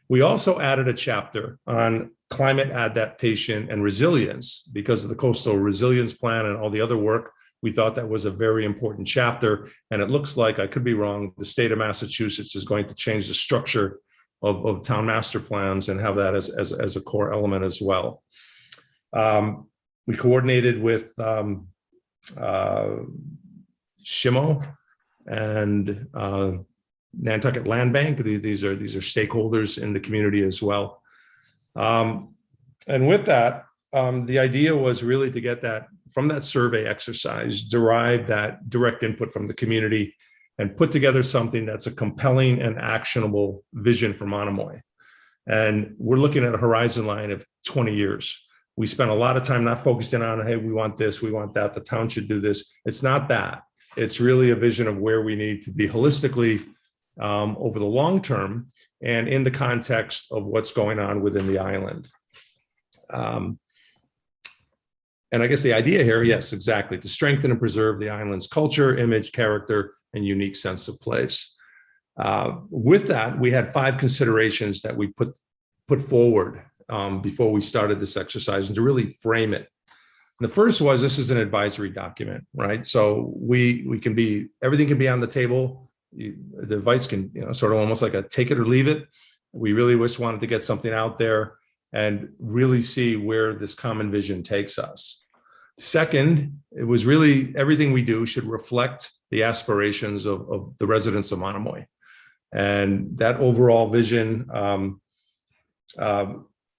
We also added a chapter on climate adaptation and resilience because of the Coastal Resilience Plan and all the other work. We thought that was a very important chapter. And it looks like, I could be wrong, the state of Massachusetts is going to change the structure of town master plans and have that as a core element as well. We coordinated with SHMO and Nantucket Land Bank. These are stakeholders in the community as well. And with that, the idea was really to get that from that survey exercise, derive that direct input from the community and put together something that's a compelling and actionable vision for Monomoy. And we're looking at a horizon line of 20 years. We spent a lot of time not focusing on, hey, we want this, we want that, the town should do this. It's not that. It's really a vision of where we need to be holistically over the long term and in the context of what's going on within the island. And I guess the idea here, yes, exactly, to strengthen and preserve the island's culture, image, character, and unique sense of place. With that, we had 5 considerations that we put forward before we started this exercise and to really frame it. And the first was, this is an advisory document, right? So we can be, everything can be on the table. The advice can, you know, sort of almost like a take it or leave it. We really just wanted to get something out there and really see where this common vision takes us. Second, it was really everything we do should reflect the aspirations of the residents of Monomoy. And that overall vision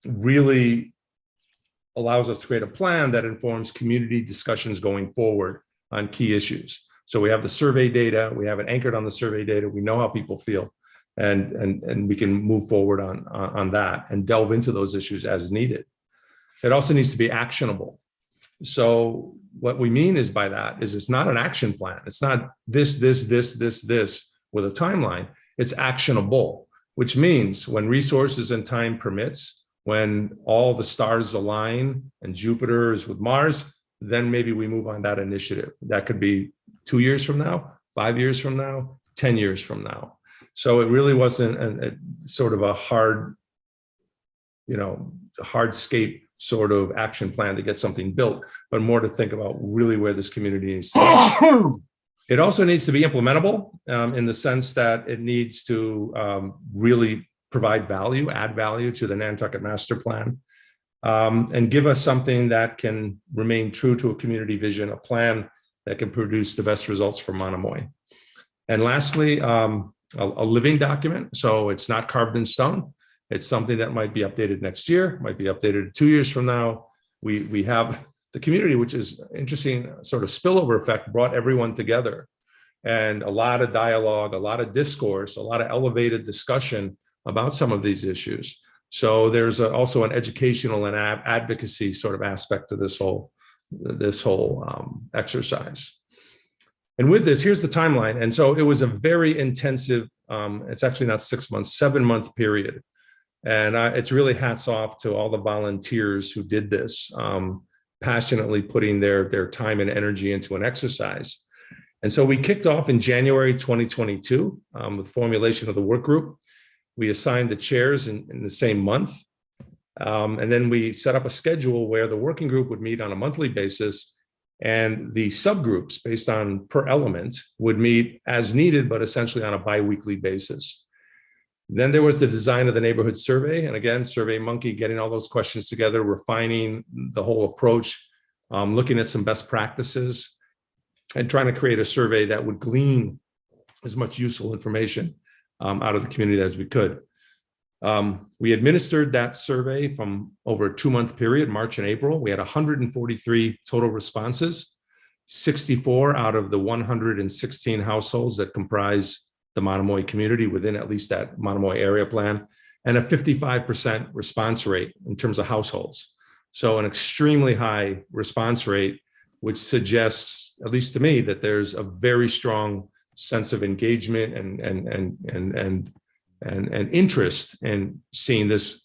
really allows us to create a plan that informs community discussions going forward on key issues. So we have the survey data, we have it anchored on the survey data, we know how people feel, and we can move forward on that and delve into those issues as needed. It also needs to be actionable. So what we mean is by that is it's not an action plan. It's not this with a timeline. It's actionable, which means when resources and time permits, when all the stars align and Jupiter is with Mars, then maybe we move on that initiative. That could be 2 years from now, 5 years from now, 10 years from now. So it really wasn't a sort of a hardscape sort of action plan to get something built, but more to think about really where this community needs to go. It also needs to be implementable in the sense that it needs to really provide value, add value to the Nantucket Master Plan, and give us something that can remain true to a community vision, a plan that can produce the best results for Monomoy. And lastly, a living document. So it's not carved in stone. It's something that might be updated next year, might be updated 2 years from now. We have the community, which is interesting, sort of spillover effect, brought everyone together, and a lot of dialogue, a lot of discourse, a lot of elevated discussion about some of these issues. So there's also an educational and advocacy sort of aspect to this whole exercise. And with this, here's the timeline. And so it was a very intensive, it's actually not 6 months, 7-month period. And it's really hats off to all the volunteers who did this, passionately putting their time and energy into an exercise. And so we kicked off in January 2022 with formulation of the work group. We assigned the chairs in the same month. And then we set up a schedule where the working group would meet on a monthly basis, and the subgroups based on per element would meet as needed, but essentially on a bi-weekly basis. Then there was the design of the neighborhood survey. And again, SurveyMonkey, getting all those questions together, refining the whole approach, looking at some best practices, and trying to create a survey that would glean as much useful information out of the community as we could. We administered that survey from over a 2-month period, March and April. We had 143 total responses, 64 out of the 116 households that comprise the Monomoy community within at least that Monomoy area plan, and a 55% response rate in terms of households. So an extremely high response rate, which suggests, at least to me, that there's a very strong sense of engagement and interest in seeing this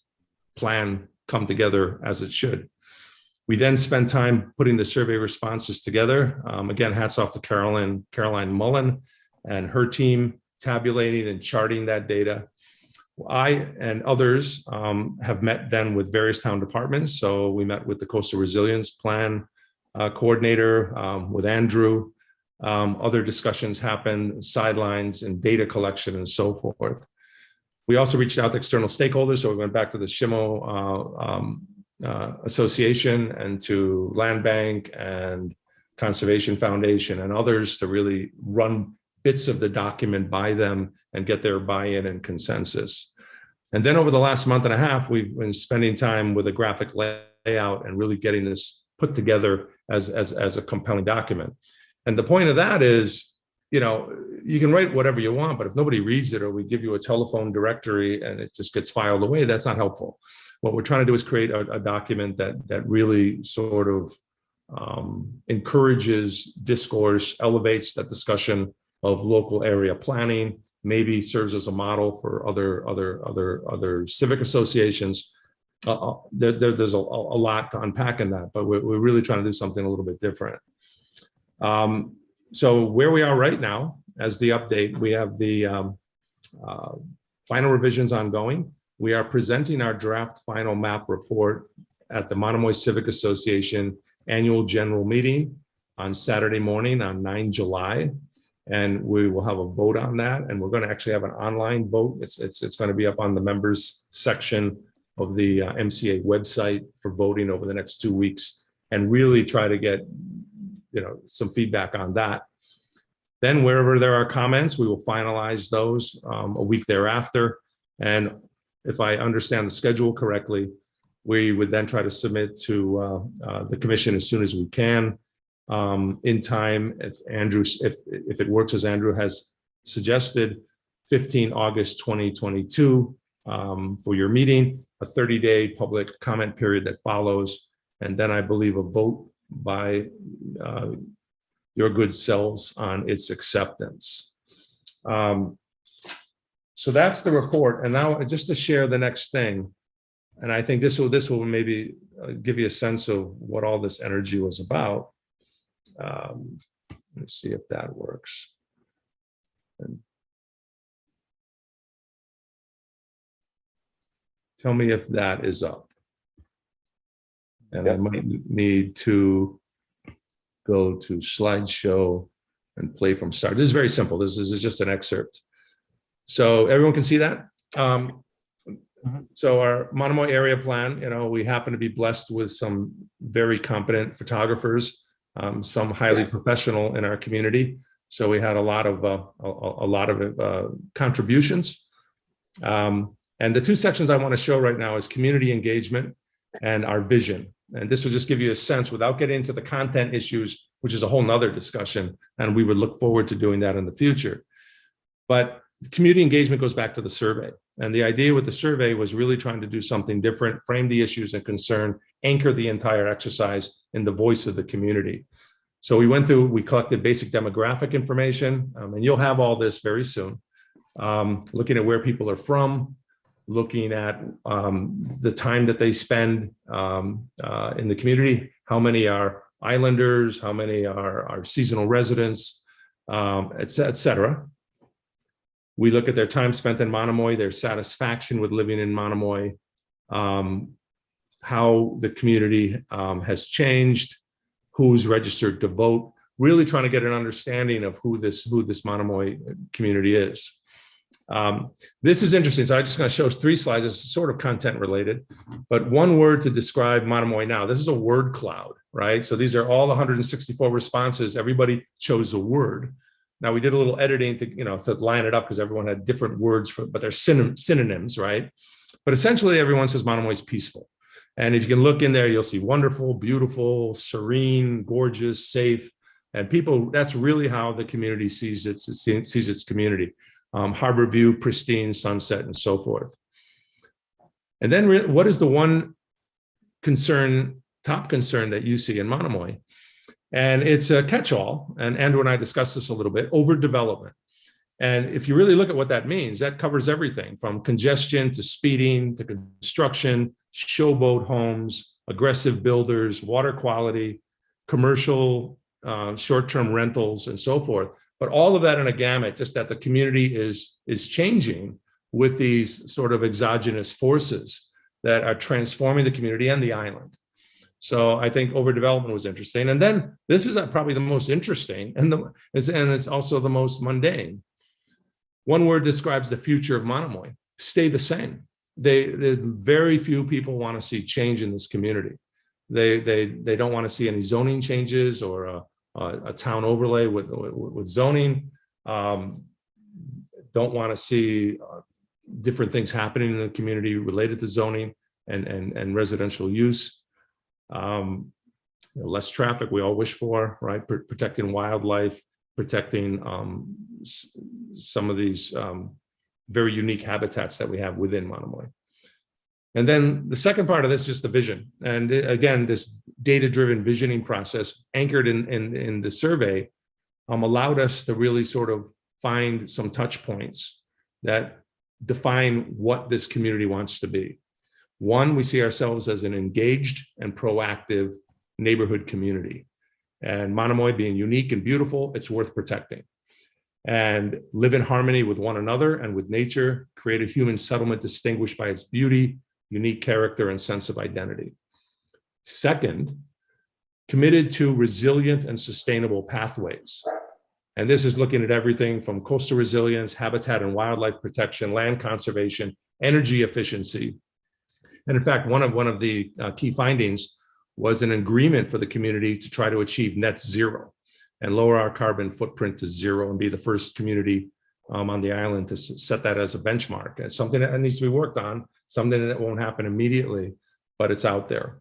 plan come together as it should. We then spent time putting the survey responses together. Again, hats off to Caroline Mullen and her team, tabulating and charting that data. I and others have met then with various town departments. So we met with the Coastal Resilience Plan coordinator, with Andrew. Other discussions happened, sidelines and data collection and so forth. We also reached out to external stakeholders. So we went back to the SHMO Association and to Land Bank and Conservation Foundation and others to really run bits of the document by them and get their buy-in and consensus. And then over the last month and a half, we've been spending time with a graphic layout and really getting this put together as a compelling document. And the point of that is, you can write whatever you want, but if nobody reads it or we give you a telephone directory and it just gets filed away, that's not helpful. What we're trying to do is create a document that really sort of encourages discourse, elevates that discussion of local area planning, maybe serves as a model for other civic associations. There's a lot to unpack in that, but we're really trying to do something a little bit different. So where we are right now, as the update, we have the final revisions ongoing. We are presenting our draft final map report at the Monomoy Civic Association annual general meeting on Saturday morning on 9 July. And we will have a vote on that. And we're going to actually have an online vote. It's going to be up on the members section of the MCA website for voting over the next 2 weeks, and really try to get some feedback on that. Then wherever there are comments, we will finalize those a week thereafter. And if I understand the schedule correctly, we would then try to submit to the commission as soon as we can, in time. If it works as Andrew has suggested, 15 August 2022 for your meeting, a 30-day public comment period that follows, and then I believe a vote by your good selves on its acceptance. So that's the report. And now just to share the next thing, And I think this will maybe give you a sense of what all this energy was about. Let's see if that works. And tell me if that is up. And I might need to go to slideshow and play from start. This is very simple. This is just an excerpt. So everyone can see that. So our Monomoy area plan, we happen to be blessed with some very competent photographers, some highly professional in our community. So we had a lot of contributions. And the two sections I want to show right now is community engagement and our vision. And this will just give you a sense without getting into the content issues, which is a whole nother discussion. And we would look forward to doing that in the future. But community engagement goes back to the survey. And the idea with the survey was really trying to do something different, frame the issues and concern, anchor the entire exercise in the voice of the community. So we collected basic demographic information, and you'll have all this very soon. Looking at where people are from, looking at the time that they spend in the community, how many are islanders, how many are seasonal residents, et cetera. We look at their time spent in Monomoy, their satisfaction with living in Monomoy, how the community has changed, who's registered to vote, really trying to get an understanding of who this Monomoy community is. This is interesting. So I'm just going to show 3 slides. It's sort of content related, but one word to describe Monomoy now. This is a word cloud, right? So these are all 164 responses. Everybody chose a word. Now we did a little editing to line it up because everyone had different words but they're synonyms, right? But essentially everyone says Monomoy is peaceful. And if you can look in there, you'll see wonderful, beautiful, serene, gorgeous, safe. And people, that's really how the community sees its community. Harbor view, pristine, sunset, and so forth. And then what is the one top concern that you see in Monomoy? And it's a catch-all, and Andrew and I discussed this a little bit, overdevelopment. And if you really look at what that means, that covers everything from congestion to speeding to construction, showboat homes, aggressive builders, water quality, commercial, short-term rentals, and so forth. But all of that in a gamut, just that the community is changing with these sort of exogenous forces that are transforming the community and the island. So I think overdevelopment was interesting. And then this is probably the most interesting and it's also the most mundane. One word describes the future of Monomoy: stay the same. Very few people want to see change in this community. They don't want to see any zoning changes or a town overlay with zoning. Don't want to see different things happening in the community related to zoning and residential use. Less traffic we all wish for, right? Protecting wildlife, protecting some of these very unique habitats that we have within Monomoy. And then the second part of this is the vision. And again, this data-driven visioning process anchored in the survey allowed us to really sort of find some touch points that define what this community wants to be. One, we see ourselves as an engaged and proactive neighborhood community. And Monomoy being unique and beautiful, it's worth protecting. And live in harmony with one another and with nature, create a human settlement distinguished by its beauty, unique character, and sense of identity. Second, committed to resilient and sustainable pathways. And this is looking at everything from coastal resilience, habitat and wildlife protection, land conservation, energy efficiency. And in fact, one of the key findings was an agreement for the community to try to achieve net zero and lower our carbon footprint to zero and be the first community on the island to set that as a benchmark. It's something that needs to be worked on, something that won't happen immediately, but it's out there.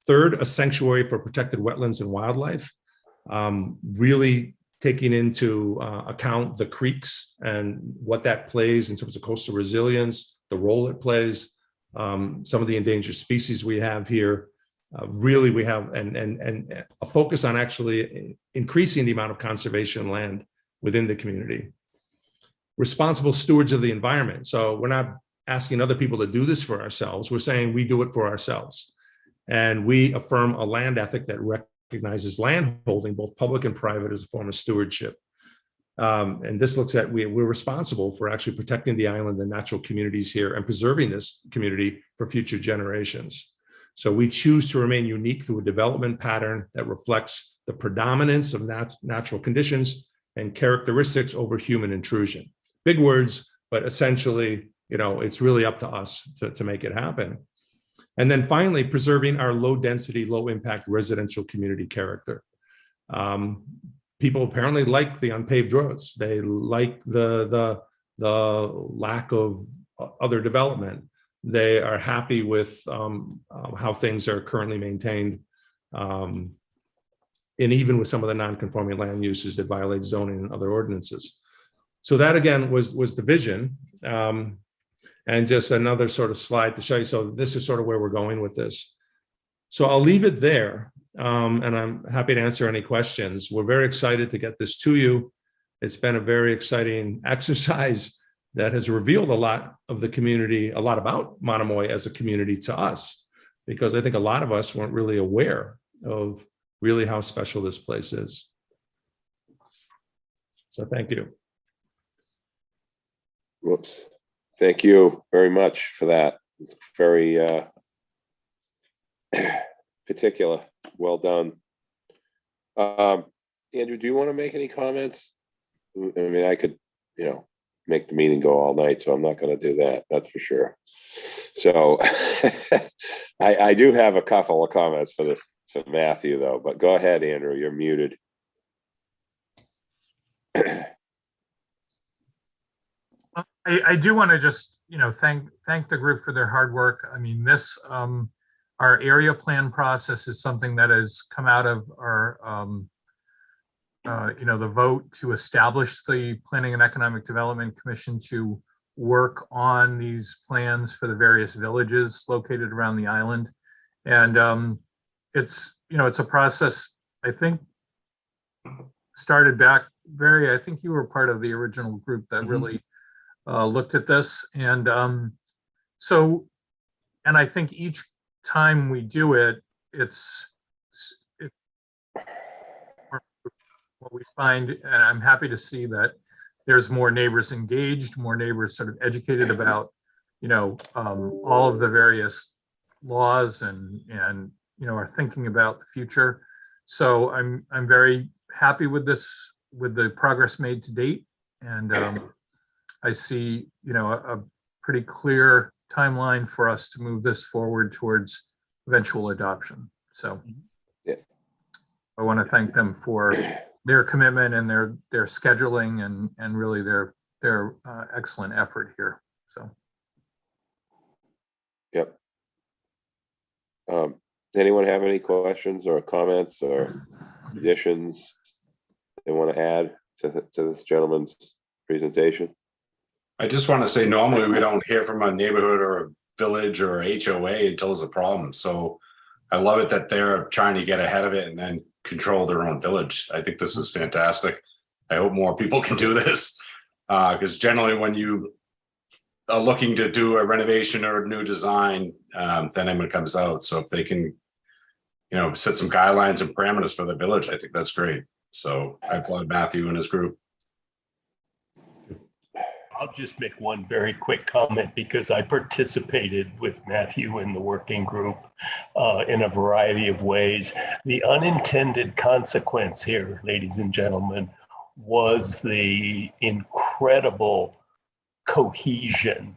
Third, a sanctuary for protected wetlands and wildlife, really taking into account the creeks and what that plays in terms of coastal resilience, the role it plays, some of the endangered species we have here. Really, we have and a focus on actually increasing the amount of conservation land within the community. Responsible stewards of the environment. So we're not asking other people to do this for ourselves. We're saying we do it for ourselves. And we affirm a land ethic that recognizes land holding, both public and private, as a form of stewardship. And this looks at, we're responsible for actually protecting the island and natural communities here and preserving this community for future generations. So we choose to remain unique through a development pattern that reflects the predominance of natural conditions and characteristics over human intrusion. Big words, but essentially, it's really up to us to make it happen. And then finally, preserving our low density, low impact residential community character. People apparently like the unpaved roads. They like the lack of other development. They are happy with how things are currently maintained, and even with some of the non-conforming land uses that violate zoning and other ordinances. So that again was the vision, and just another sort of slide to show you. So this is sort of where we're going with this. So I'll leave it there, and I'm happy to answer any questions. We're very excited to get this to you. It's been a very exciting exercise that has revealed a lot of the community, a lot about Monomoy as a community to us, because I think a lot of us weren't really aware of really how special this place is. So thank you. Whoops. Thank you very much for that. It's very particular. Well done. Andrew, do you want to make any comments? I mean, I could, make the meeting go all night, so I'm not going to do that. That's for sure. So I do have a couple of comments for Matthew, though, but go ahead, Andrew, you're muted. I do want to just, thank the group for their hard work. I mean, this, our area plan process is something that has come out of our, the vote to establish the Planning and Economic Development Commission to work on these plans for the various villages located around the island. And it's a process, I think, started back, Barry, I think you were part of the original group that really looked at this. And and I think each time we do it, it's what we find, and I'm happy to see that there's more neighbors engaged, more neighbors sort of educated about, all of the various laws and are thinking about the future. So I'm very happy with this, with the progress made to date. And I see, a pretty clear timeline for us to move this forward towards eventual adoption. So yeah. I want to thank them for their commitment and their scheduling and really their excellent effort here. So. Yep. Anyone have any questions or comments or additions they want to add to this gentleman's presentation? I just want to say, normally we don't hear from a neighborhood or a village or HOA until there's a problem. So I love it that they're trying to get ahead of it and then control their own village. I think this is fantastic. I hope more people can do this, because generally when you are looking to do a renovation or a new design, then it comes out. So if they can, set some guidelines and parameters for the village, I think that's great. So I applaud Matthew and his group. I'll just make one very quick comment because I participated with Matthew in the working group in a variety of ways. The unintended consequence here, ladies and gentlemen, was the incredible cohesion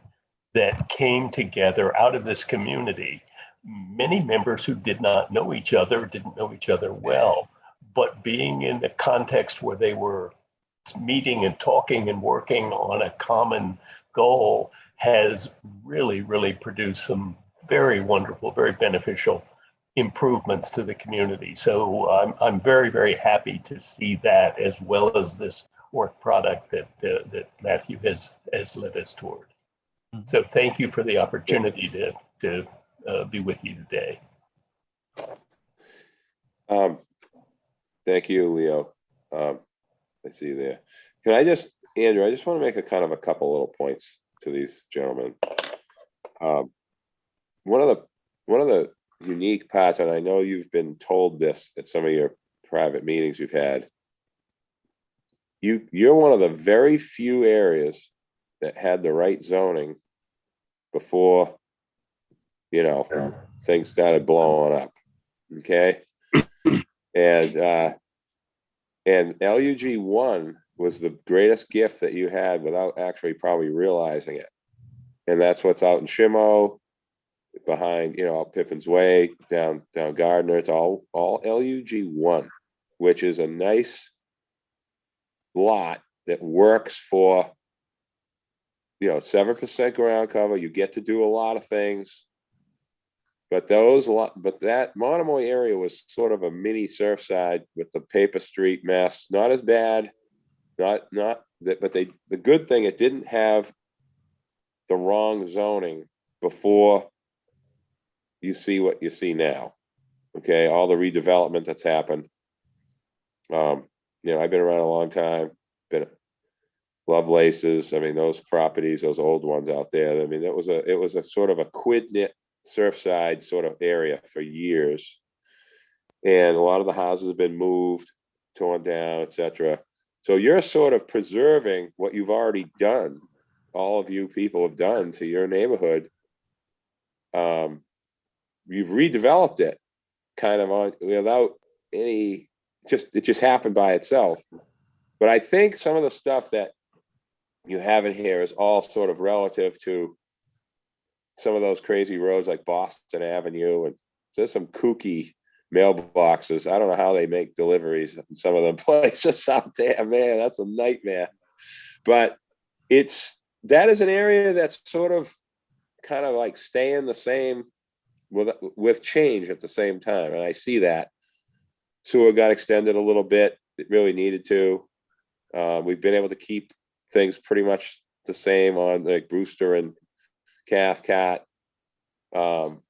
that came together out of this community. Many members who did not know each other, didn't know each other well, but being in the context where they were meeting and talking and working on a common goal has really, really produced some very wonderful, very beneficial improvements to the community. So I'm very, very happy to see that, as well as this work product that Matthew has led us toward. So thank you for the opportunity to be with you today. Thank you, Leo. I see you there. Can I just, Andrew, I just want to make a couple little points to these gentlemen. One of the unique parts, and I know you've been told this at some of your private meetings you've had, you're one of the very few areas that had the right zoning before, things started blowing up. Okay. And LUG1 was the greatest gift that you had without actually probably realizing it. And that's what's out in Shimo, behind, out Pippin's Way, down Gardner. It's all LUG1, which is a nice lot that works for, 7% ground cover. You get to do a lot of things. But that Monomoy area was sort of a mini Surfside with the paper street mess. Not as bad, not that, but the good thing, it didn't have the wrong zoning before you see what you see now. Okay, all the redevelopment that's happened. I've been around a long time. Been Lovelaces. I mean, those properties, those old ones out there. I mean, it was a sort of a quid-knit Surfside sort of area for years, and a lot of the houses have been moved, torn down, etc. So you're sort of preserving what you've already done. All of you people have done to your neighborhood. You've redeveloped it kind of on without any, it just happened by itself. But I think some of the stuff that you have in here is all sort of relative to some of those crazy roads like Boston Avenue, and there's some kooky mailboxes. I don't know how they make deliveries in some of them places out there, man. That's a nightmare. But that is an area that's sort of kind of like staying the same with change at the same time. And I see that. Sewer got extended a little bit. It really needed to. We've been able to keep things pretty much the same on like Brewster and Cathcart. So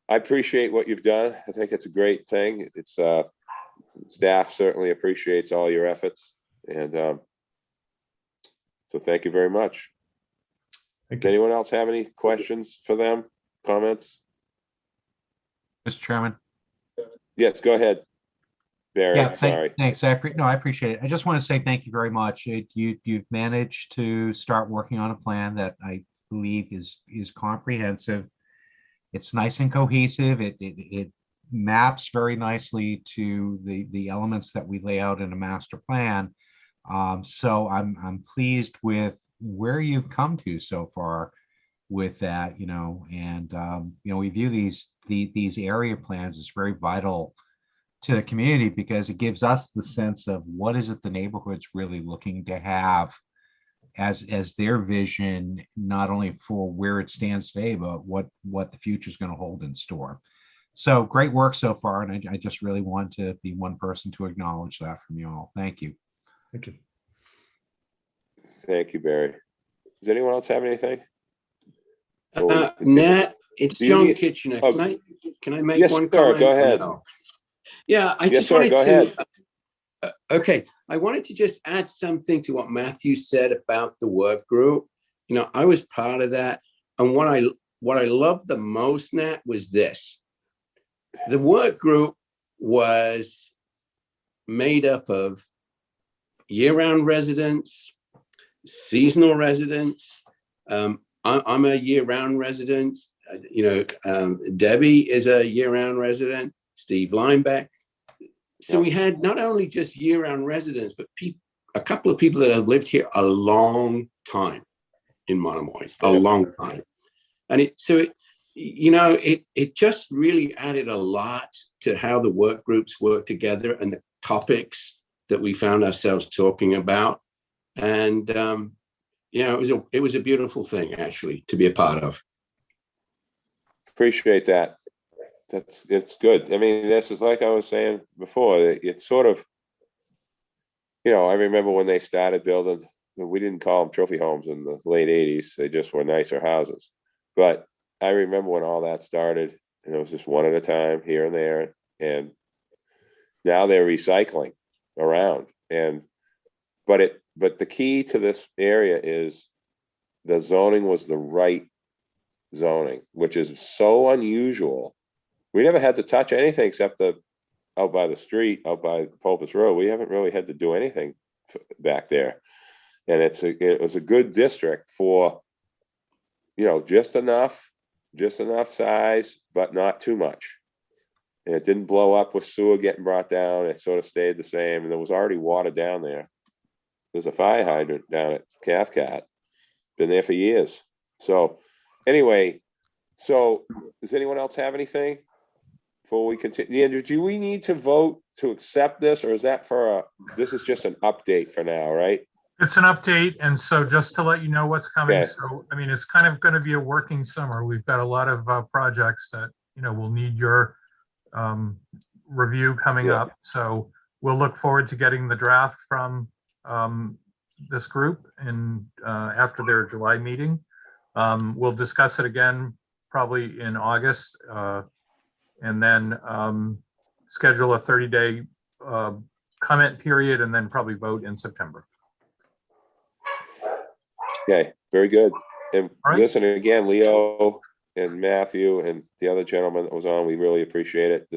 I appreciate what you've done. I think it's a great thing. It's staff certainly appreciates all your efforts. And so thank you very much. Thank Does you. anyone else have any questions for them? Comments? Mr. Chairman. Yes, go ahead. Barry, Yeah, sorry. thanks. I appreciate it. I just want to say thank you very much. You've managed to start working on a plan that I believe is comprehensive. It's nice and cohesive. It maps very nicely to the elements that we lay out in a master plan. So I'm pleased with where you've come to so far with that, and we view these area plans as very vital to the community, because it gives us the sense of what is it the neighborhood's really looking to have as their vision, not only for where it stands today, but what the future is going to hold in store. So great work so far, and I just really want to be one person to acknowledge that from you all. Thank you. Thank you. Thank you, Barry. Does anyone else have anything? Or we continue? Nat, it's Do you John need- Kitchener. oh, Can I make yes, one sir, comment? go ahead. Yeah, I Yes, just sir, wanted go to. ahead. Okay, I wanted to just add something to what Matthew said about the work group. I was part of that, and what I loved the most, Nat, was this: the work group was made up of year-round residents, seasonal residents. I'm a year-round resident. Debbie is a year-round resident. Steve Lineback. So we had not only just year-round residents, but a couple of people that have lived here a long time in Monomoy, a long time. And it just really added a lot to how the work groups work together and the topics that we found ourselves talking about. And it was a beautiful thing, actually, to be a part of. Appreciate that. It's good. I mean, this is like I was saying before, it's sort of, I remember when they started building, we didn't call them trophy homes in the late 80s. They just were nicer houses. But I remember when all that started, and it was just one at a time here and there. And now they're recycling around. But the key to this area is the zoning was the right zoning, which is so unusual. We never had to touch anything except out by the street, out by Pulpus Road. We haven't really had to do anything back there. And it was a good district for, just enough size, but not too much. And it didn't blow up with sewer getting brought down. It sort of stayed the same. And there was already water down there. There's a fire hydrant down at Cathcart. Been there for years. So anyway, does anyone else have anything before we continue? Andrew, do we need to vote to accept this, or is that this is just an update for now, right? It's an update, and so just to let you know what's coming. Okay. So, I mean, it's kind of going to be a working summer. We've got a lot of projects that, will need your review coming up. So we'll look forward to getting the draft from this group after their July meeting. We'll discuss it again probably in August, and then schedule a 30-day comment period, and then probably vote in September. Okay, very good. And All right. listen, again, Leo and Matthew and the other gentleman that was on, we really appreciate it.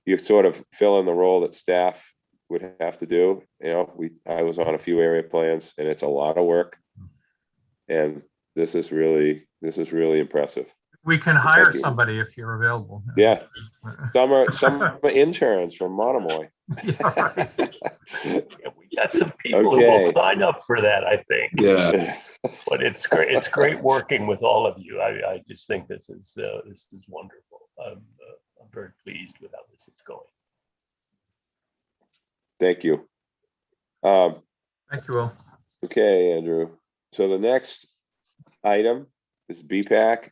You sort of fill in the role that staff would have to do. I was on a few area plans, and it's a lot of work. And this is really impressive. We can hire somebody if you're available. Yeah. Some interns from Monomoy. Yeah, right. We got some people who will sign up for that, I think. Yeah. But it's great. It's great working with all of you. I just think this is wonderful. I'm very pleased with how this is going. Thank you. Thank you, Will. Okay, Andrew. So the next item is BPAC.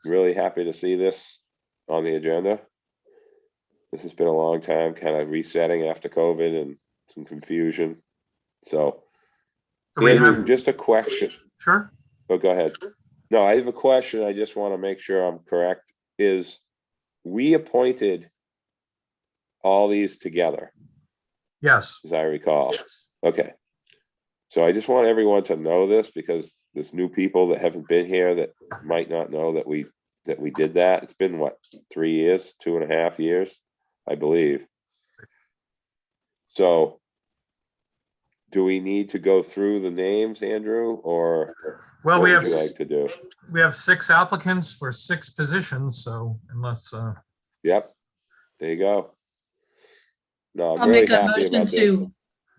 Really happy to see this on the agenda. This has been a long time, kind of resetting after COVID and some confusion. So, Andrew, just a question. Sure. Oh, go ahead. No, I have a question. I just want to make sure I'm correct. Is we appointed all these together? Yes. As I recall. Yes. Okay. So I just want everyone to know this, because there's new people that haven't been here that might not know that we did that. It's been what, 3 years, 2.5 years, I believe. So do we need to go through the names, Andrew, or well, what would you like to do? We have 6 applicants for 6 positions. So unless Yep, there you go. No, I'm I'll really make a happy motion about this.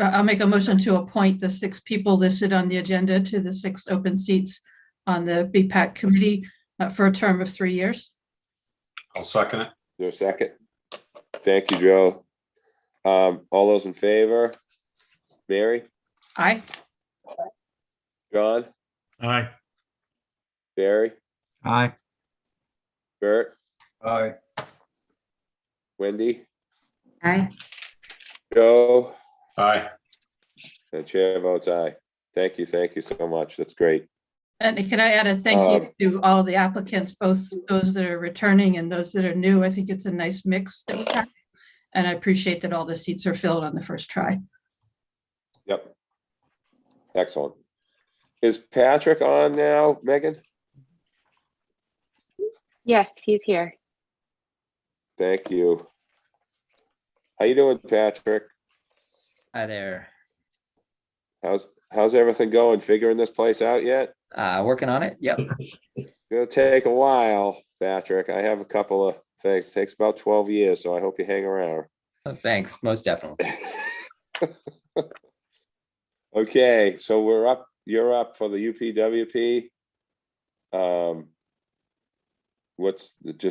I'll make a motion to appoint the 6 people listed on the agenda to the 6 open seats on the BPAC committee for a term of 3 years. I'll second it. There's a second. Thank you, Joe. All those in favor? Mary? Aye. John? Aye. Barry? Aye. Bert? Aye. Wendy? Aye. Joe? Aye. The chair votes aye. Thank you so much. That's great. And can I add a thank you to all the applicants, both those that are returning and those that are new? I think it's a nice mix that we have. And I appreciate that all the seats are filled on the first try. Yep. Excellent. Is Patrick on now, Megan? Yes, he's here. Thank you. How you doing, Patrick? Hi there. How's everything going? Figuring this place out yet? Working on it. Yep. Gonna take a while, Patrick. I have a couple of things. It takes about 12 years, so I hope you hang around. Oh, thanks. Most definitely. Okay, so you're up for the UPWP.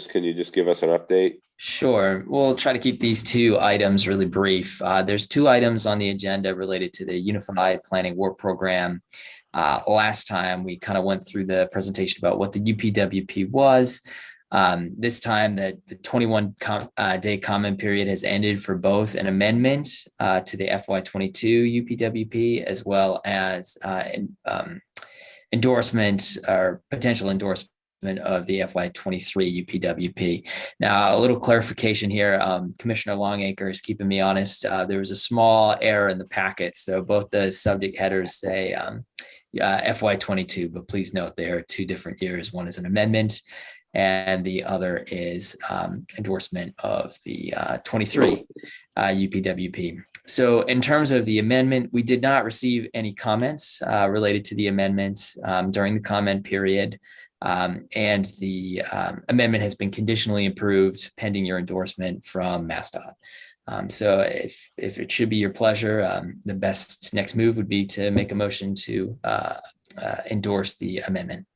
Can you just give us an update? Sure. We'll try to keep these 2 items really brief. There's 2 items on the agenda related to the Unified Planning Work Program. Last time we kind of went through the presentation about what the UPWP was. This time the 21-day comment period has ended for both an amendment to the FY22 UPWP as well as endorsement or potential endorsement of the FY23 UPWP. Now, a little clarification here. Commissioner Longacre is keeping me honest. There was a small error in the packet. So both the subject headers say FY22, but please note they are two different years. One is an amendment and the other is endorsement of the 23 UPWP. So in terms of the amendment, we did not receive any comments related to the amendment during the comment period. And the amendment has been conditionally approved pending your endorsement from MassDOT. So if it should be your pleasure, the best next move would be to make a motion to endorse the amendment.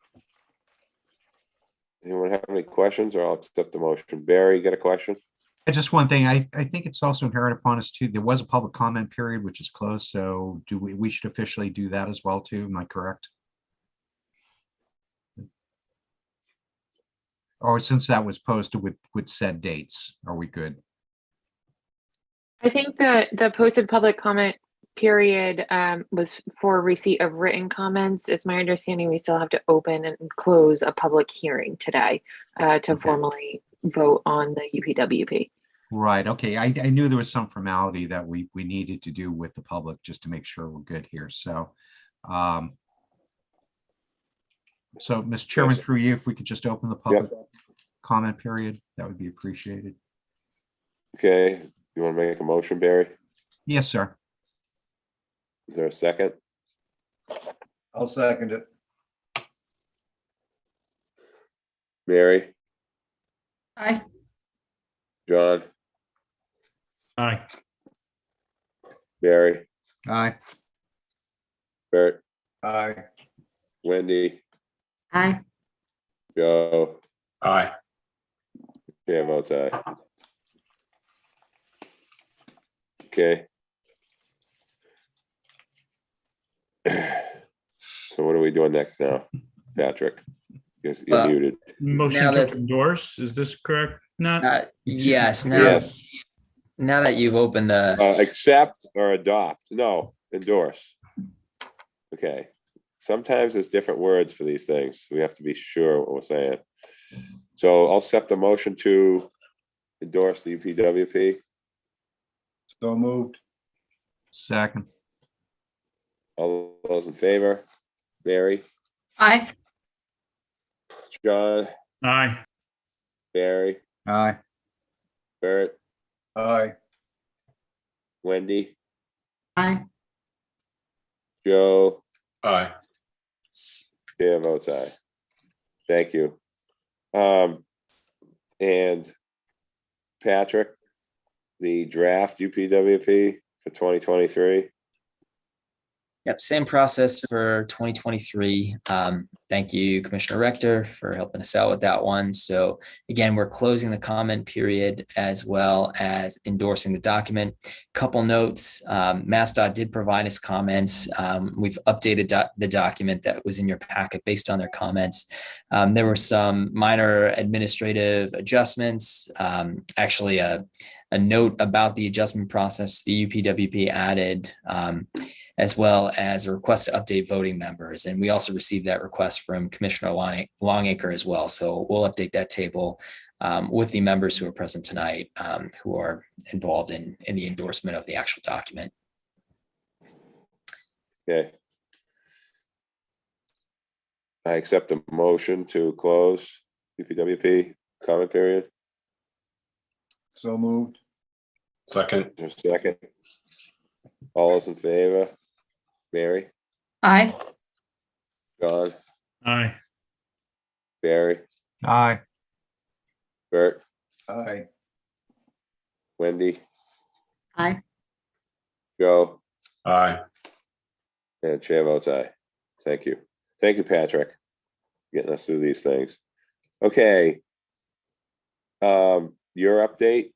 Anyone have any questions, or I'll accept the motion? Barry, you got a question? Just one thing, I think it's also inherent upon us too. There was a public comment period, which is closed. So do we should officially do that as well too? Am I correct? Or since that was posted with said dates, are we good? I think that the posted public comment period was for receipt of written comments. It's my understanding we still have to open and close a public hearing today to formally vote on the UPWP. Right. Okay. I knew there was some formality that we needed to do with the public just to make sure we're good here. So, Mr. Chairman, through you, if we could just open the public comment period, that would be appreciated. Okay. You want to make a motion, Barry? Yes, sir. Is there a second? I'll second it. Mary, Aye. John, Aye. Barry, Aye. Bert, Aye. Wendy, Aye. Joe, Aye. chair votes aye. Okay. So what are we doing next now, Patrick? You're muted. Motion Now to that- endorse, is this correct? Not, Yes. Now, Yes. now that you've opened the Accept or adopt? No, endorse. Okay. Sometimes there's different words for these things. We have to be sure what we're saying. So I'll accept a motion to endorse the UPWP. So moved. Second. All those in favor? Mary, Aye. John, aye. Barry, Aye. Bert, Aye. Wendy, Aye. Joe, Aye. chair votes aye. Thank you. And Patrick, the draft UPWP for 2023. Yep, same process for 2023. Thank you, Commissioner Rector, for helping us out with that one. So again, we're closing the comment period as well as endorsing the document. Couple notes, MassDOT did provide us comments. We've updated the document that was in your packet based on their comments. There were some minor administrative adjustments. Actually, a note about the adjustment process the UPWP added, as well as a request to update voting members. And we also received that request from Commissioner Longacre as well. So we'll update that table with the members who are present tonight, who are involved in the endorsement of the actual document. Okay. I accept the motion to close UPWP comment period. So moved. Second. There's a second. All those in favor? Mary, Aye. John, Aye. Barry, Aye. Bert, Aye. Wendy, Aye. Joe, Aye. and chair votes aye. Thank you. Thank you, Patrick, getting us through these things. Okay. Your update?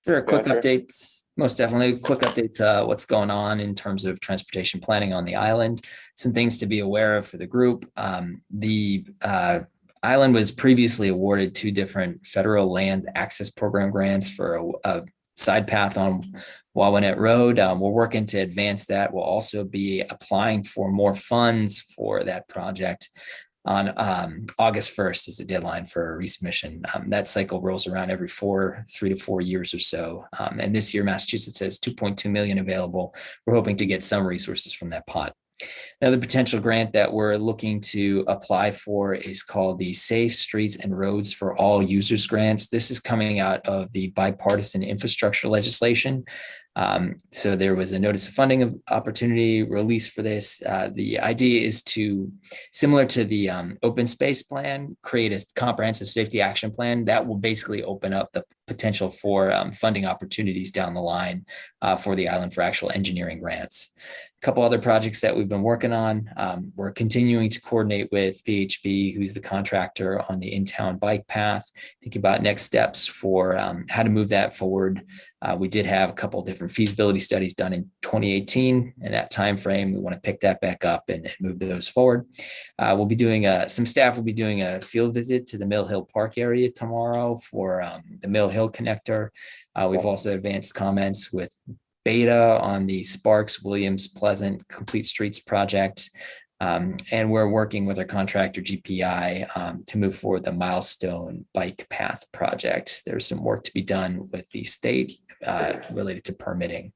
Sure, quick Gotcha. updates, most definitely quick updates, what's going on in terms of transportation planning on the island. Some things to be aware of for the group. The island was previously awarded 2 different federal land access program grants for a side path on Wawanet Road. We're working to advance that. We'll also be applying for more funds for that project on August 1st is the deadline for resubmission. That cycle rolls around every 3 to 4 years or so. And this year, Massachusetts has 2.2 million available. We're hoping to get some resources from that pot. Another potential grant that we're looking to apply for is called the Safe Streets and Roads for All Users Grants. This is coming out of the bipartisan infrastructure legislation. So there was a notice of funding opportunity released for this. The idea is to, similar to the open space plan, create a comprehensive safety action plan that will basically open up the potential for funding opportunities down the line for the island for actual engineering grants. A couple other projects that we've been working on. We're continuing to coordinate with VHB, who's the contractor on the in-town bike path, thinking about next steps for how to move that forward. We did have a couple of different feasibility studies done in 2018. In that time frame, we want to pick that back up and move those forward. We'll be doing some staff will be doing a field visit to the Mill Hill Park area tomorrow for the Mill Hill connector. We've also advanced comments with Beta on the Sparks Williams Pleasant Complete Streets project. And we're working with our contractor GPI to move forward the Milestone Bike Path project. There's some work to be done with the state related to permitting.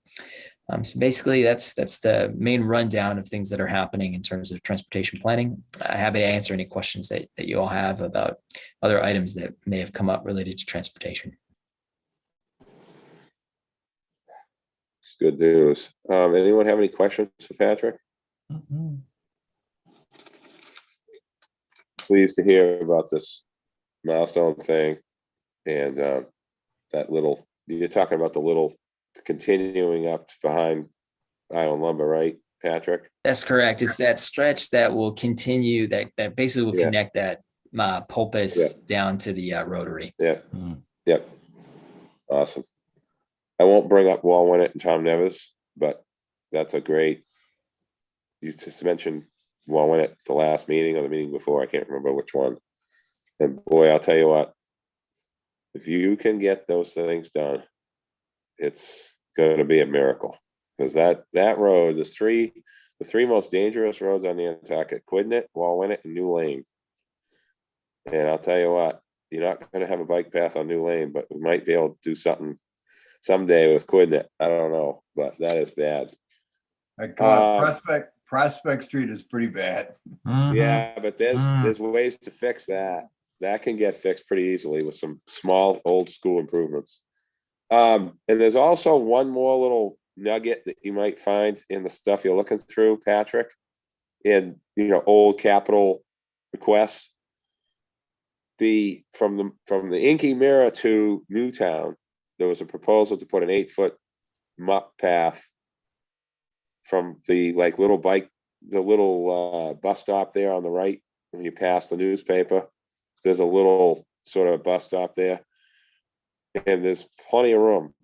So basically that's the main rundown of things that are happening in terms of transportation planning. I'm happy to answer any questions that you all have about other items that may have come up related to transportation. It's good news. Anyone have any questions for Patrick? Pleased to hear about this milestone thing and that little, you're talking about the little continuing up behind Island Lumber, right, Patrick? That's correct. It's that stretch that will continue, that basically will connect that Pulpus down to the Rotary. Yeah. Yep. Awesome. I won't bring up Walwinnett and Tom Nevers, but that's a great, you just mentioned Walwinnett the last meeting or the meeting before, I can't remember which one. And boy, I'll tell you what, if you can get those things done, it's going to be a miracle. Because that road, the three most dangerous roads on the Nantucket, Quidnet, Walwinnett, and New Lane. And I'll tell you what, you're not going to have a bike path on New Lane, but we might be able to do something someday with Quidnet. I don't know, but that is bad. Prospect Street is pretty bad. Yeah, but there's ways to fix that. That can get fixed pretty easily with some small old school improvements. And there's also one more little nugget that you might find in the stuff you're looking through, Patrick, in old capital requests. From the Inky Mirror to Newtown, there was a proposal to put an 8-foot muck path from the little bus stop there on the right when you pass the newspaper. There's a little sort of bus stop there, and there's plenty of room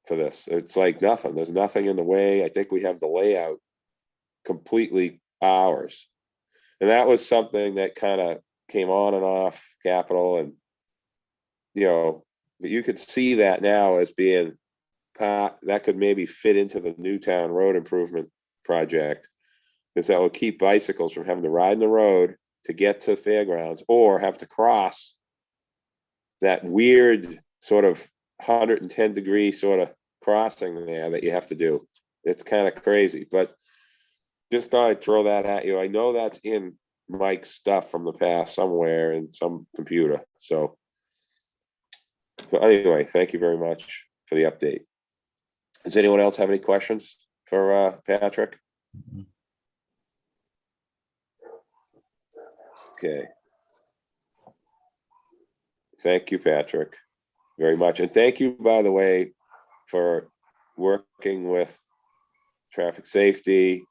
for this. It's like nothing. There's nothing in the way. I think we have the layout completely ours, and that was something that kind of came on and off Capitol, and but you could see that now as being that could maybe fit into the Newtown road improvement project, because that will keep bicycles from having to ride in the road to get to fairgrounds or have to cross that weird sort of 110-degree sort of crossing there that you have to do. It's kind of crazy, but just thought I'd throw that at you. I know that's in Mike's stuff from the past somewhere in some computer. So anyway, thank you very much for the update. Does anyone else have any questions for Patrick? Okay. Thank you, Patrick, very much. And thank you, by the way, for working with traffic safety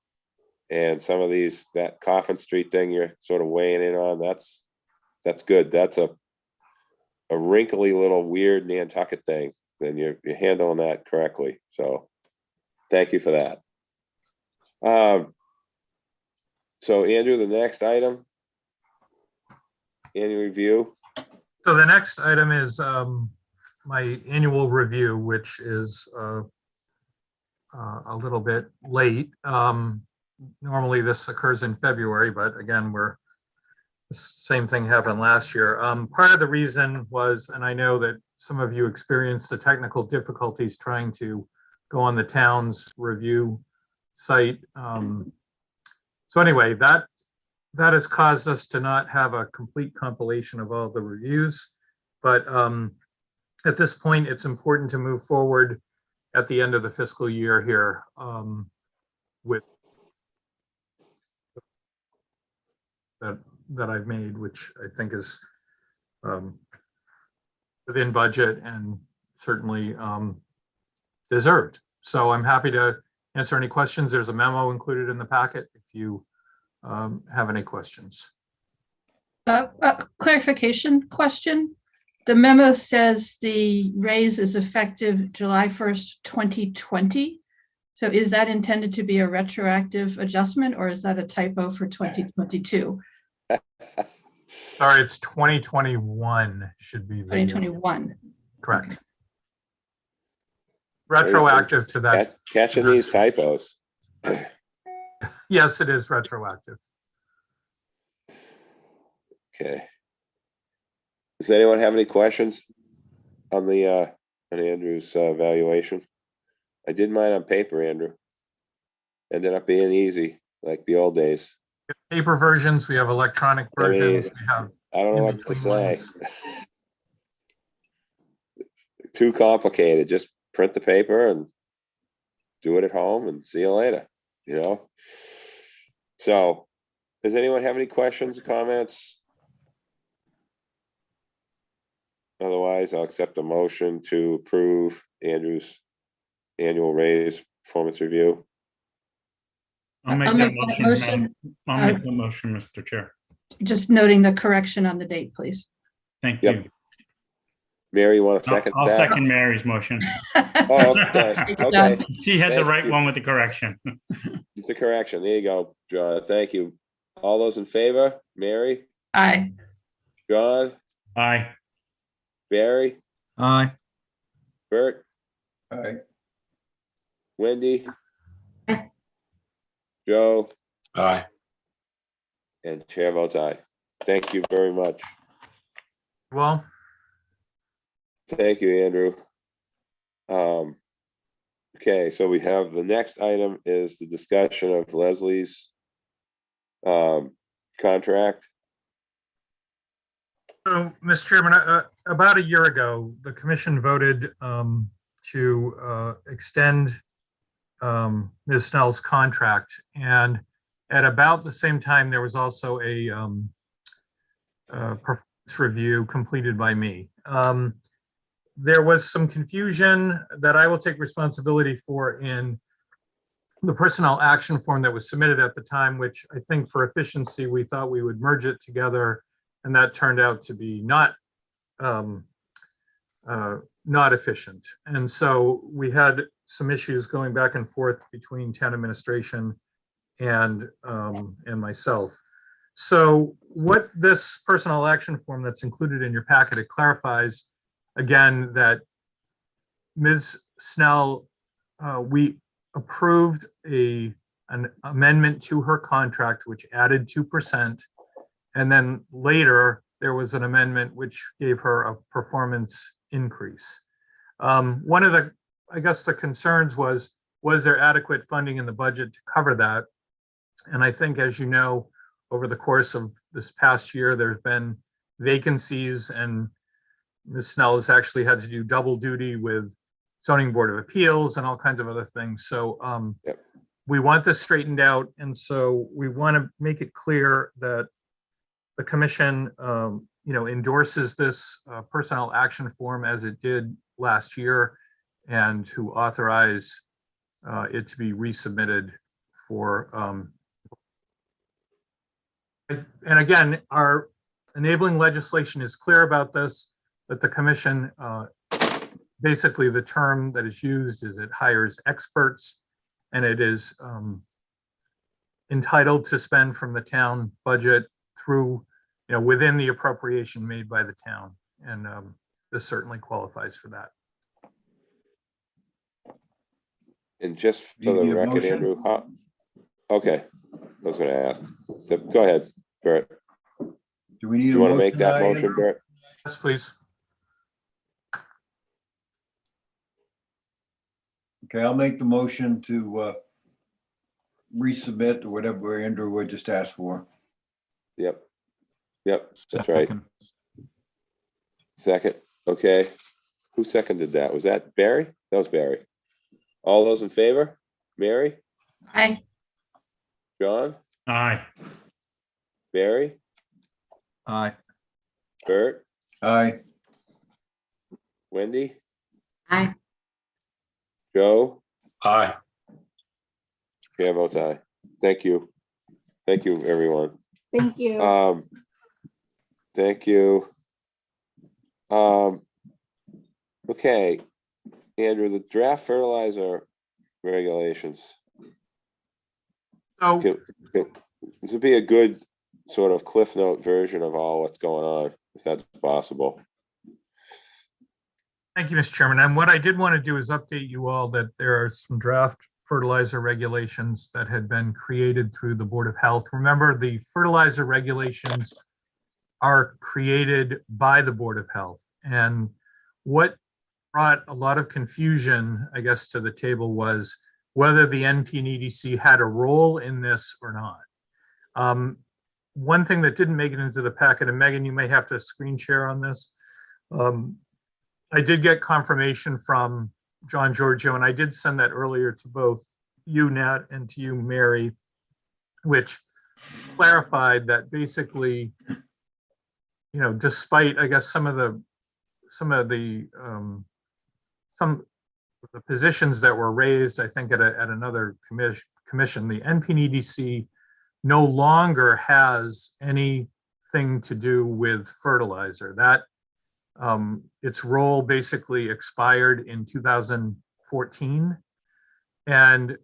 and some of that Coffin Street thing you're sort of weighing in on. That's good. That's a wrinkly little weird Nantucket thing. Then you're handling that correctly. So thank you for that. So Andrew, the next item, annual review. So the next item is my annual review, which is a little bit late. Normally this occurs in February, but again, the same thing happened last year. Part of the reason was, and I know that some of you experienced the technical difficulties trying to go on the town's review site. So anyway, that has caused us to not have a complete compilation of all the reviews. But at this point, it's important to move forward at the end of the fiscal year here with that I've made, which I think is within budget and certainly deserved. So I'm happy to answer any questions. There's a memo included in the packet if you have any questions. A clarification question. The memo says the raise is effective July 1st, 2020. So is that intended to be a retroactive adjustment or is that a typo for 2022? Sorry, it's 2021 should be. 2021. Correct. Okay. Retroactive to that. Catching these typos. Yes, it is retroactive. Okay. Does anyone have any questions on the on Andrew's valuation? I did mine on paper, Andrew. Ended up being easy, like the old days. Paper versions, we have electronic versions. We have. I don't know what to say. Too complicated. Just print the paper and do it at home and see you later, you know? So, does anyone have any questions or comments? Otherwise, I'll accept a motion to approve Andrew's annual raise performance review. I'll make that motion. I'll make the motion, Mr. Chair. Just noting the correction on the date, please. Thank you. Mary, you want to second I'll that? second Mary's motion. Oh, okay. Okay. She had the Thank right you. one with the correction. It's a correction. There you go, John. Thank you. All those in favor? Mary? Aye. John? Aye. Barry? Aye. Bert? Aye. Wendy? Joe? Aye. And chair votes aye. Thank you very much. Well, thank you, Andrew. Okay, so we have the next item is the discussion of Leslie's contract. so, Mr. Chairman, about a year ago, the commission voted to extend Ms. Snell's contract. And at about the same time, there was also a performance review completed by me. There was some confusion that I will take responsibility for in the personnel action form that was submitted at the time, which I think for efficiency, we thought we would merge it together. And that turned out to be not efficient. And so we had some issues going back and forth between town administration and myself. So what this personnel action form that's included in your packet, it clarifies again that Ms. Snell, we approved an amendment to her contract, which added 2%. And then later there was an amendment which gave her a performance increase. One of the, I guess the concerns was there adequate funding in the budget to cover that? And I think, as you know, over the course of this past year, there's been vacancies and Ms. Snell has actually had to do double duty with zoning board of appeals and all kinds of other things. So we want this straightened out. And so we want to make it clear that the commission, endorses this personnel action form as it did last year and to authorize it to be resubmitted for, and again, our enabling legislation is clear about this, that the commission, basically the term that is used is it hires experts and it is entitled to spend from the town budget through, within the appropriation made by the town. And this certainly qualifies for that. And just for Do you the need a record, motion? Andrew, okay, I was gonna ask. So, go ahead, Bert. Do we need You a want to motion? make that now, motion, Andrew? Bert? Yes, please. Okay, I'll make the motion to resubmit or whatever Andrew would just ask for. Yep. Yep, that's right. Second. Second, okay. Who seconded that? Was that Barry? That was Barry. All those in favor? Mary? Aye. John? Aye. Barry? Aye. Bert? Aye. Wendy? Aye. Joe? Aye. Chair votes aye. Thank you. Thank you, everyone. Thank you. Thank you. Okay, Andrew, the draft fertilizer regulations. So This would be a good sort of Cliff Note version of all what's going on, if that's possible. thank you, Mr. Chairman. And what I did want to do is update you all that there are some draft fertilizer regulations that had been created through the Board of Health. Remember, the fertilizer regulations are created by the Board of Health. And what brought a lot of confusion, I guess, to the table was whether the NP and EDC had a role in this or not. One thing that didn't make it into the packet, and Megan, you may have to screen share on this. I did get confirmation from John Giorgio, and I did send that earlier to both you, Nat, and to you, Mary, which clarified that basically, you know, despite, I guess, some of the positions that were raised, I think at another commission, the NP and EDC no longer has anything to do with fertilizer. That its role basically expired in 2014. And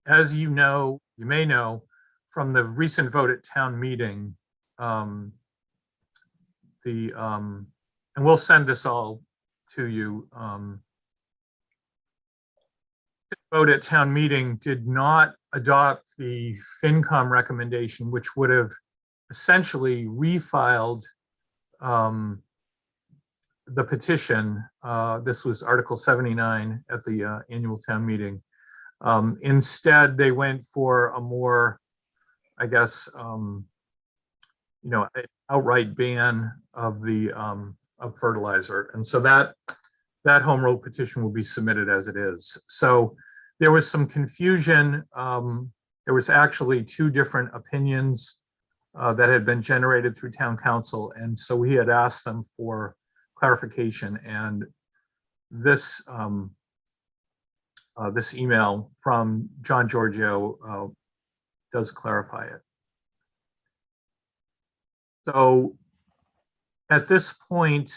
as you know, you may know from the recent vote at town meeting, and we'll send this all to you. The vote at town meeting did not adopt the FinCom recommendation, which would have essentially refiled the petition. This was Article 79 at the annual town meeting. Instead, they went for a more, I guess, you know, outright ban of the of fertilizer, and so that home rule petition will be submitted as it is. So there was some confusion. There was actually two different opinions that had been generated through town council, and so we had asked them for clarification, and this this email from John Giorgio does clarify it. So at this point,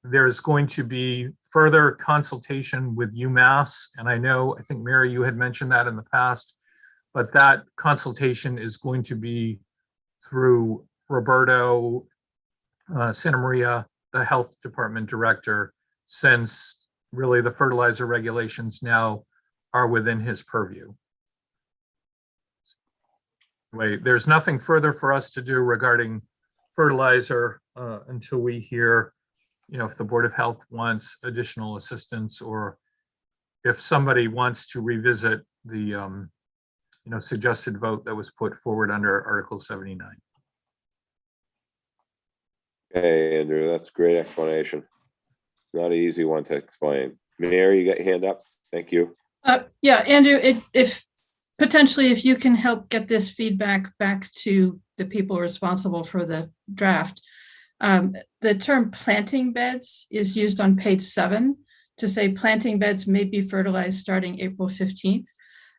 there's going to be further consultation with UMass. And I think Mary, you had mentioned that in the past, but that consultation is going to be through Roberto Santa Maria, the health department director, since really the fertilizer regulations now are within his purview. Wait, there's nothing further for us to do regarding fertilizer until we hear, you know, if the Board of Health wants additional assistance, or if somebody wants to revisit the, you know, suggested vote that was put forward under Article 79. Hey, Andrew, that's a great explanation. Not an easy one to explain. Mary, you got your hand up? Thank you. Yeah, Andrew, if potentially if you can help get this feedback back to the people responsible for the draft. The term planting beds is used on page 7 to say planting beds may be fertilized starting April 15th,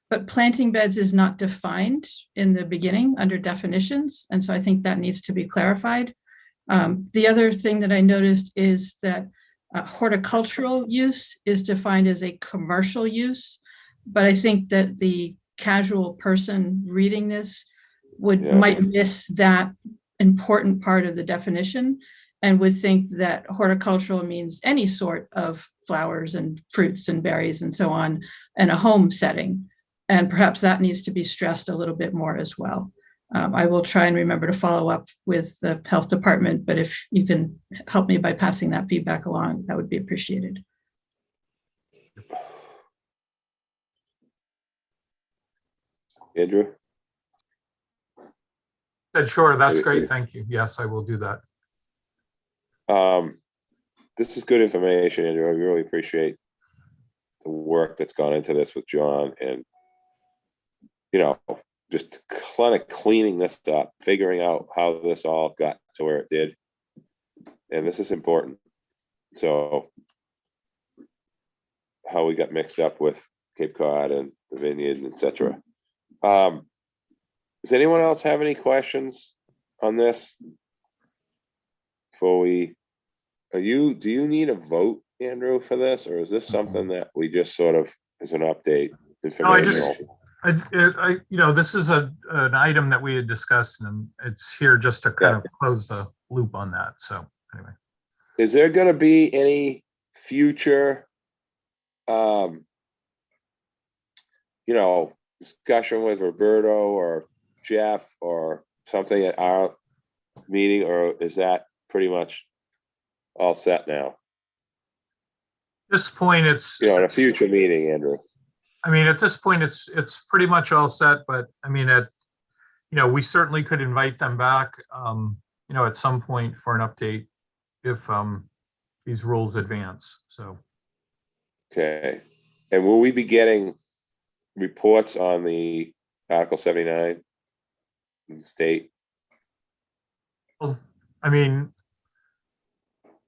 but planting beds is not defined in the beginning under definitions. And so I think that needs to be clarified. The other thing that I noticed is that horticultural use is defined as a commercial use, but I think that the casual person reading this might miss that important part of the definition and would think that horticultural means any sort of flowers and fruits and berries and so on in a home setting. And perhaps that needs to be stressed a little bit more as well. I will try and remember to follow up with the health department, but if you can help me by passing that feedback along, that would be appreciated. Andrew? Said, sure, that's Maybe- great, thank you. Yes, I will do that. This is good information, Andrew. I really appreciate the work that's gone into this with John and, you know, just kind of cleaning this up, figuring out how this all got to where it did. And this is important. So how we got mixed up with Cape Cod and the vineyard, etc. Does anyone else have any questions on this? Before we, do you need a vote, Andrew, for this, or is this something that we just sort of as an update? This is an item that we had discussed, and it's here just to kind of close the loop on that. So anyway, is there going to be any future, discussion with Roberto or Jeff or something at our meeting, or is that pretty much all set now? at this point, it's in a future meeting, Andrew. I mean, at this point, it's pretty much all set, but I mean, we certainly could invite them back, at some point for an update if these rules advance. So. Okay. And will we be getting reports on the Article 79 in the state? Well, I mean,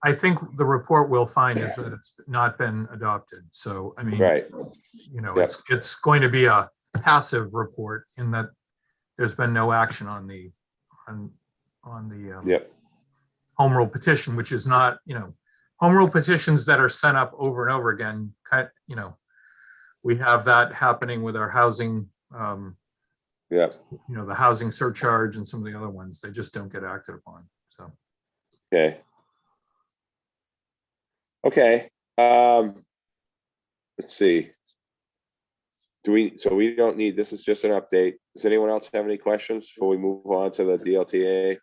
I think the report we'll find is that it's not been adopted. So, I mean, right. It's going to be a passive report in that there's been no action on the home rule petition, which is not, home rule petitions that are sent up over and over again. We have that happening with our housing, the housing surcharge and some of the other ones. They just don't get acted upon. So. Okay. Let's see. So we don't need, this is just an update. Does anyone else have any questions before we move on to the DLTA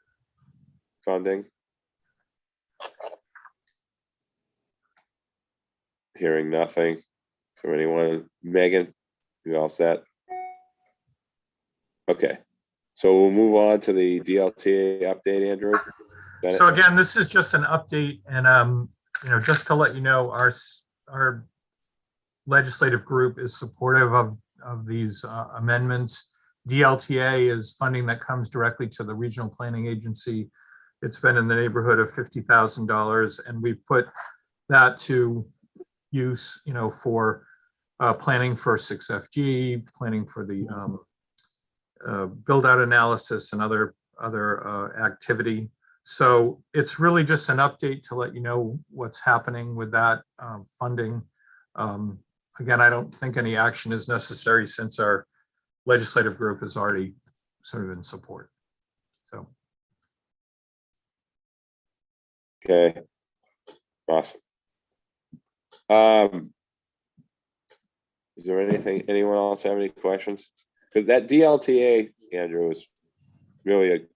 funding? Hearing nothing from anyone. Megan, you all set? Okay. So we'll move on to the DLTA update, Andrew. Bennett? So again, this is just an update, and just to let you know, our legislative group is supportive of these amendments. DLTA is funding that comes directly to the regional planning agency. It's been in the neighborhood of $50,000, and we've put that to use, for planning for 6FG, planning for the build out analysis and other activity. So it's really just an update to let you know what's happening with that funding. Again, I don't think any action is necessary since our legislative group is already sort of in support. So. Okay. Awesome. Is there anyone else have any questions? Because that DLTA, Andrew, is really an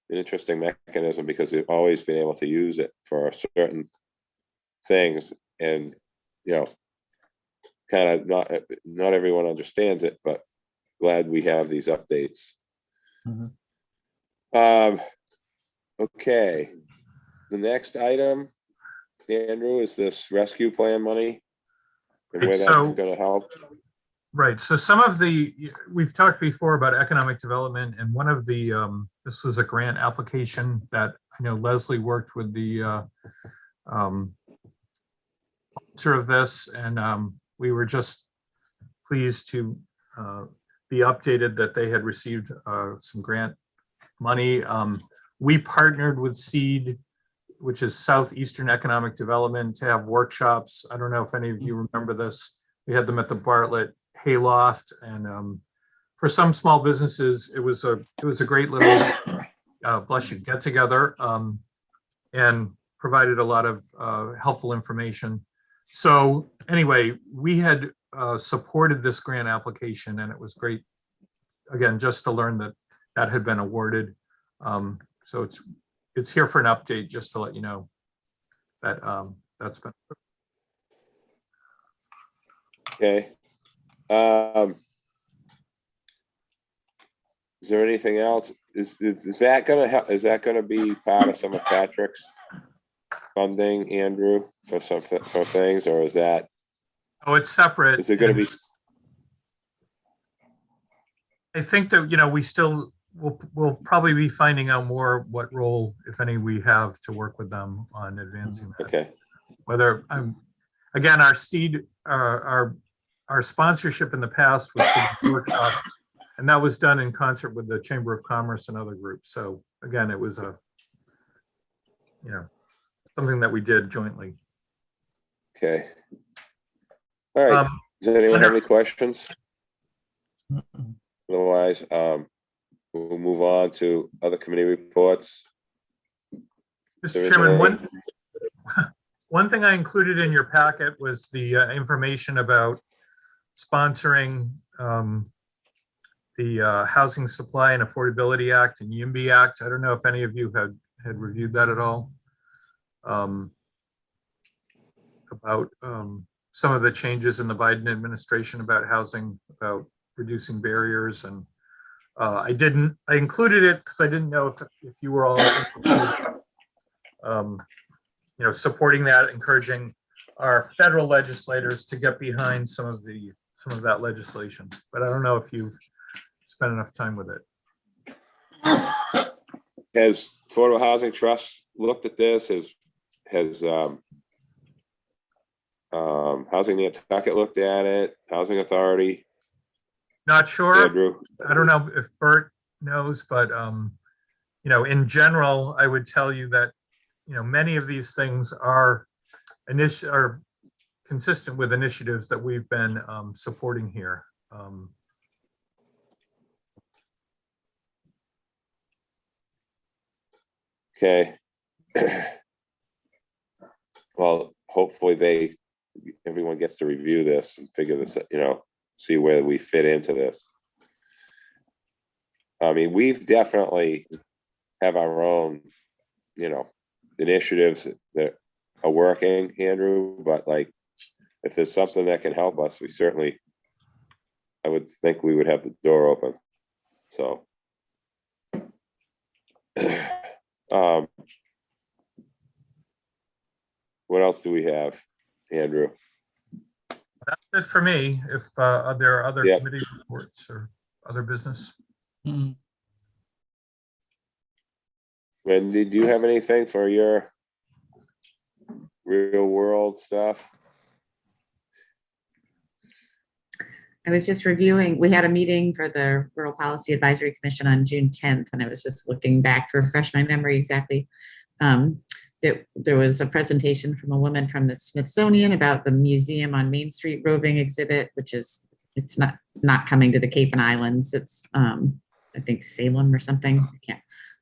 interesting mechanism because we've always been able to use it for certain things, and kind of not everyone understands it, but glad we have these updates. Okay, the next item, Andrew, is this rescue plan money and where that's going to help. Right. So we've talked before about economic development, and one of the, this was a grant application that I know Leslie worked with the sponsor of this, and we were just pleased to be updated that they had received some grant money. We partnered with SEED, which is Southeastern Economic Development, to have workshops. I don't know if any of you remember this. We had them at the Bartlett Hayloft, and for some small businesses, it was a great little bless you get together, and provided a lot of helpful information. So anyway, we had supported this grant application, and it was great, again, just to learn that had been awarded. So it's here for an update, just to let you know that that's been. Okay. Is there anything else? Is that gonna help? Is that gonna be part of some of Patrick's funding, Andrew, for for things, or is that? Oh, it's separate. Is it gonna be? I think that, we'll probably be finding out more what role, if any, we have to work with them on advancing that. Okay. Whether again, our sponsorship in the past was for workshops, and that was done in concert with the Chamber of Commerce and other groups. So again, it was something that we did jointly. Okay. All right. Does anyone have any questions? Otherwise, we'll move on to other committee reports. Mr. Chairman, one thing I included in your packet was the information about sponsoring the Housing Supply and Affordability Act and YIMBY Act. I don't know if any of you had reviewed that at all. About some of the changes in the Biden administration about housing, about reducing barriers, and I included it because I didn't know if you were all supporting that, encouraging our federal legislators to get behind some of that legislation. But I don't know if you've spent enough time with it. Has Affordable Housing Trust looked at this? Has Housing Nantucket looked at it? Housing Authority? Not sure. Andrew? I don't know if Bert knows, but in general, I would tell you that many of these things are consistent with initiatives that we've been supporting here. Okay. Well, hopefully everyone gets to review this and figure this, see where we fit into this. I mean, we've definitely have our own, initiatives that are working, Andrew, but like, if there's something that can help us, I would think we would have the door open. So, what else do we have, Andrew? That's it for me. If there are other committee reports or other business. Wendy, do you have anything for your real world stuff? I was just reviewing, we had a meeting for the Rural Policy Advisory Commission on June 10th, and I was just looking back to refresh my memory exactly. There was a presentation from a woman from the Smithsonian about the Museum on Main Street roving exhibit, which it's not coming to the Cape and Islands. It's I think Salem or something. I can't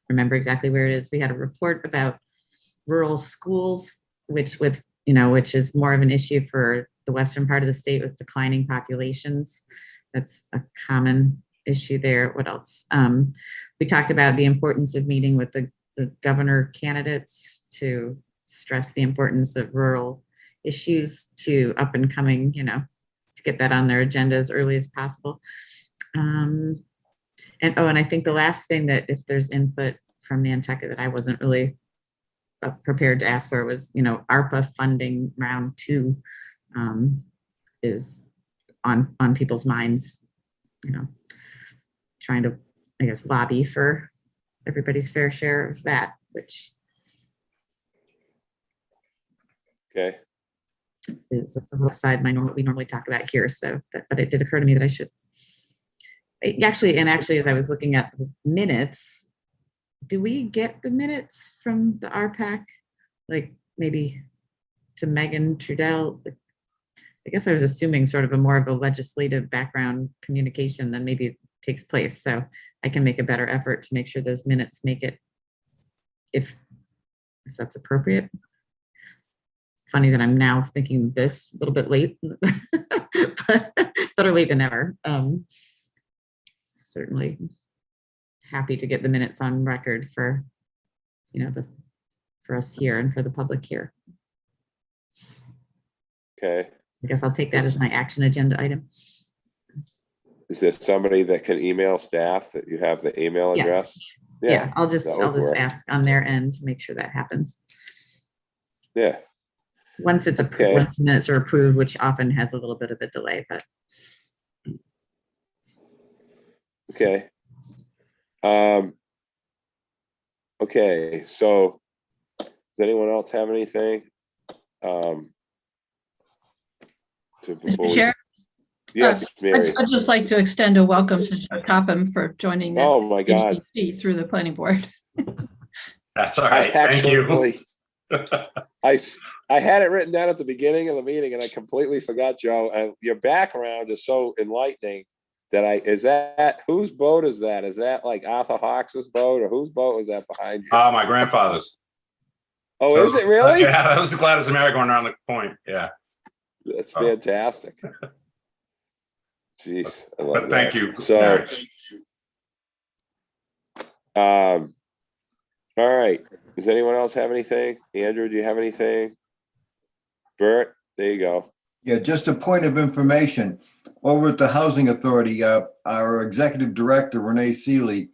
remember exactly where it is. We had a report about rural schools, which is more of an issue for the western part of the state with declining populations. That's a common issue there. What else? We talked about the importance of meeting with the governor candidates to stress the importance of rural issues to up and coming, to get that on their agenda as early as possible. And I think the last thing that if there's input from Nantucket that I wasn't really prepared to ask for was, ARPA funding round 2 is on people's minds, trying to, I guess, lobby for everybody's fair share of that, which is aside what we normally talk about here. So, but it did occur to me that I should actually, as I was looking at the minutes, do we get the minutes from the RPAC? Like maybe to Megan Trudell? I guess I was assuming sort of a more of a legislative background communication than maybe takes place. So I can make a better effort to make sure those minutes make it, if that's appropriate. Funny that I'm now thinking this a little bit late, but better late than never. Certainly happy to get the minutes on record for, for us here and for the public here. Okay. I guess I'll take that as my action agenda item. is there somebody that can email staff that you have the email Yes. address? Yeah, I'll just that would work. ask on their end to make sure that happens. Yeah, Once it's approved, Okay. once the minutes are approved, which often has a little bit of a delay, but okay. Okay, so does anyone else have anything? Mr. Chair? Yes, Mary. I'd just like to extend a welcome to Joe Topham for joining the Oh, my God. NBC through the planning board. That's all right. Thank you. I had it written down at the beginning of the meeting and I completely forgot, Joe. And your background is so enlightening that whose boat is that? Is that like Arthur Hawks's boat, or whose boat was that behind you? My grandfather's. Oh, is it really? Yeah, that was the Gladys Mary going around the point. Yeah. That's fantastic. Jeez, I love But thank that. you. So, Mary. all right. Does anyone else have anything? Andrew, do you have anything? Bert, there you go. Yeah, just a point of information. Over at the Housing Authority, our executive director, Renee Seeley,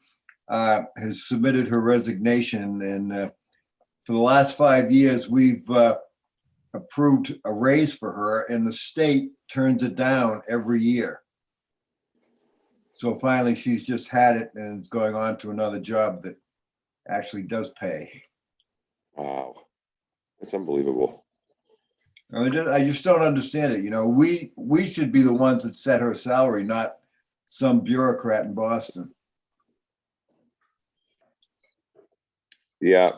has submitted her resignation. And for the last 5 years, we've approved a raise for her, and the state turns it down every year. So finally, she's just had it and is going on to another job that actually does pay. Wow, that's unbelievable. I just don't understand it. You know, we should be the ones that set her salary, not some bureaucrat in Boston. Yeah.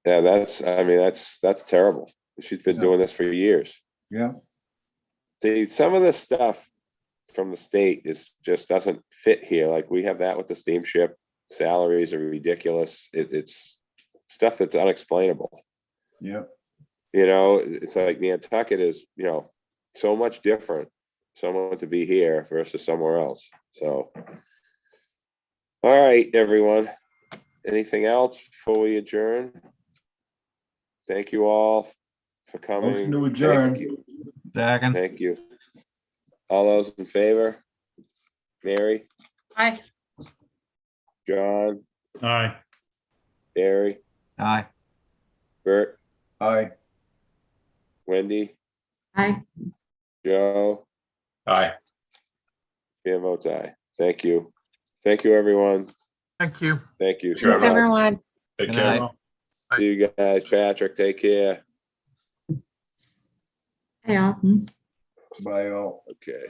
Yeah, that's terrible. She's been doing this for years. Yeah. See, some of the stuff from the state just doesn't fit here. Like we have that with the steamship. Salaries are ridiculous. It's stuff that's unexplainable. Yeah. You know, it's like Nantucket is, so much different. Someone to be here versus somewhere else. So, all right, everyone. Anything else before we adjourn? Thank you all for coming. Motion to adjourn. Thank you. Second. Thank you. All those in favor? Mary? Aye. John? Aye. Barry? Aye. Bert? Aye. Wendy? Aye. Joe? Aye. Chair votes aye. Thank you. Thank you, everyone. Thank you. Thank you. Thanks, everyone. Take Good care. night. See you guys. Patrick, take care. Hey, all. Bye all. Okay.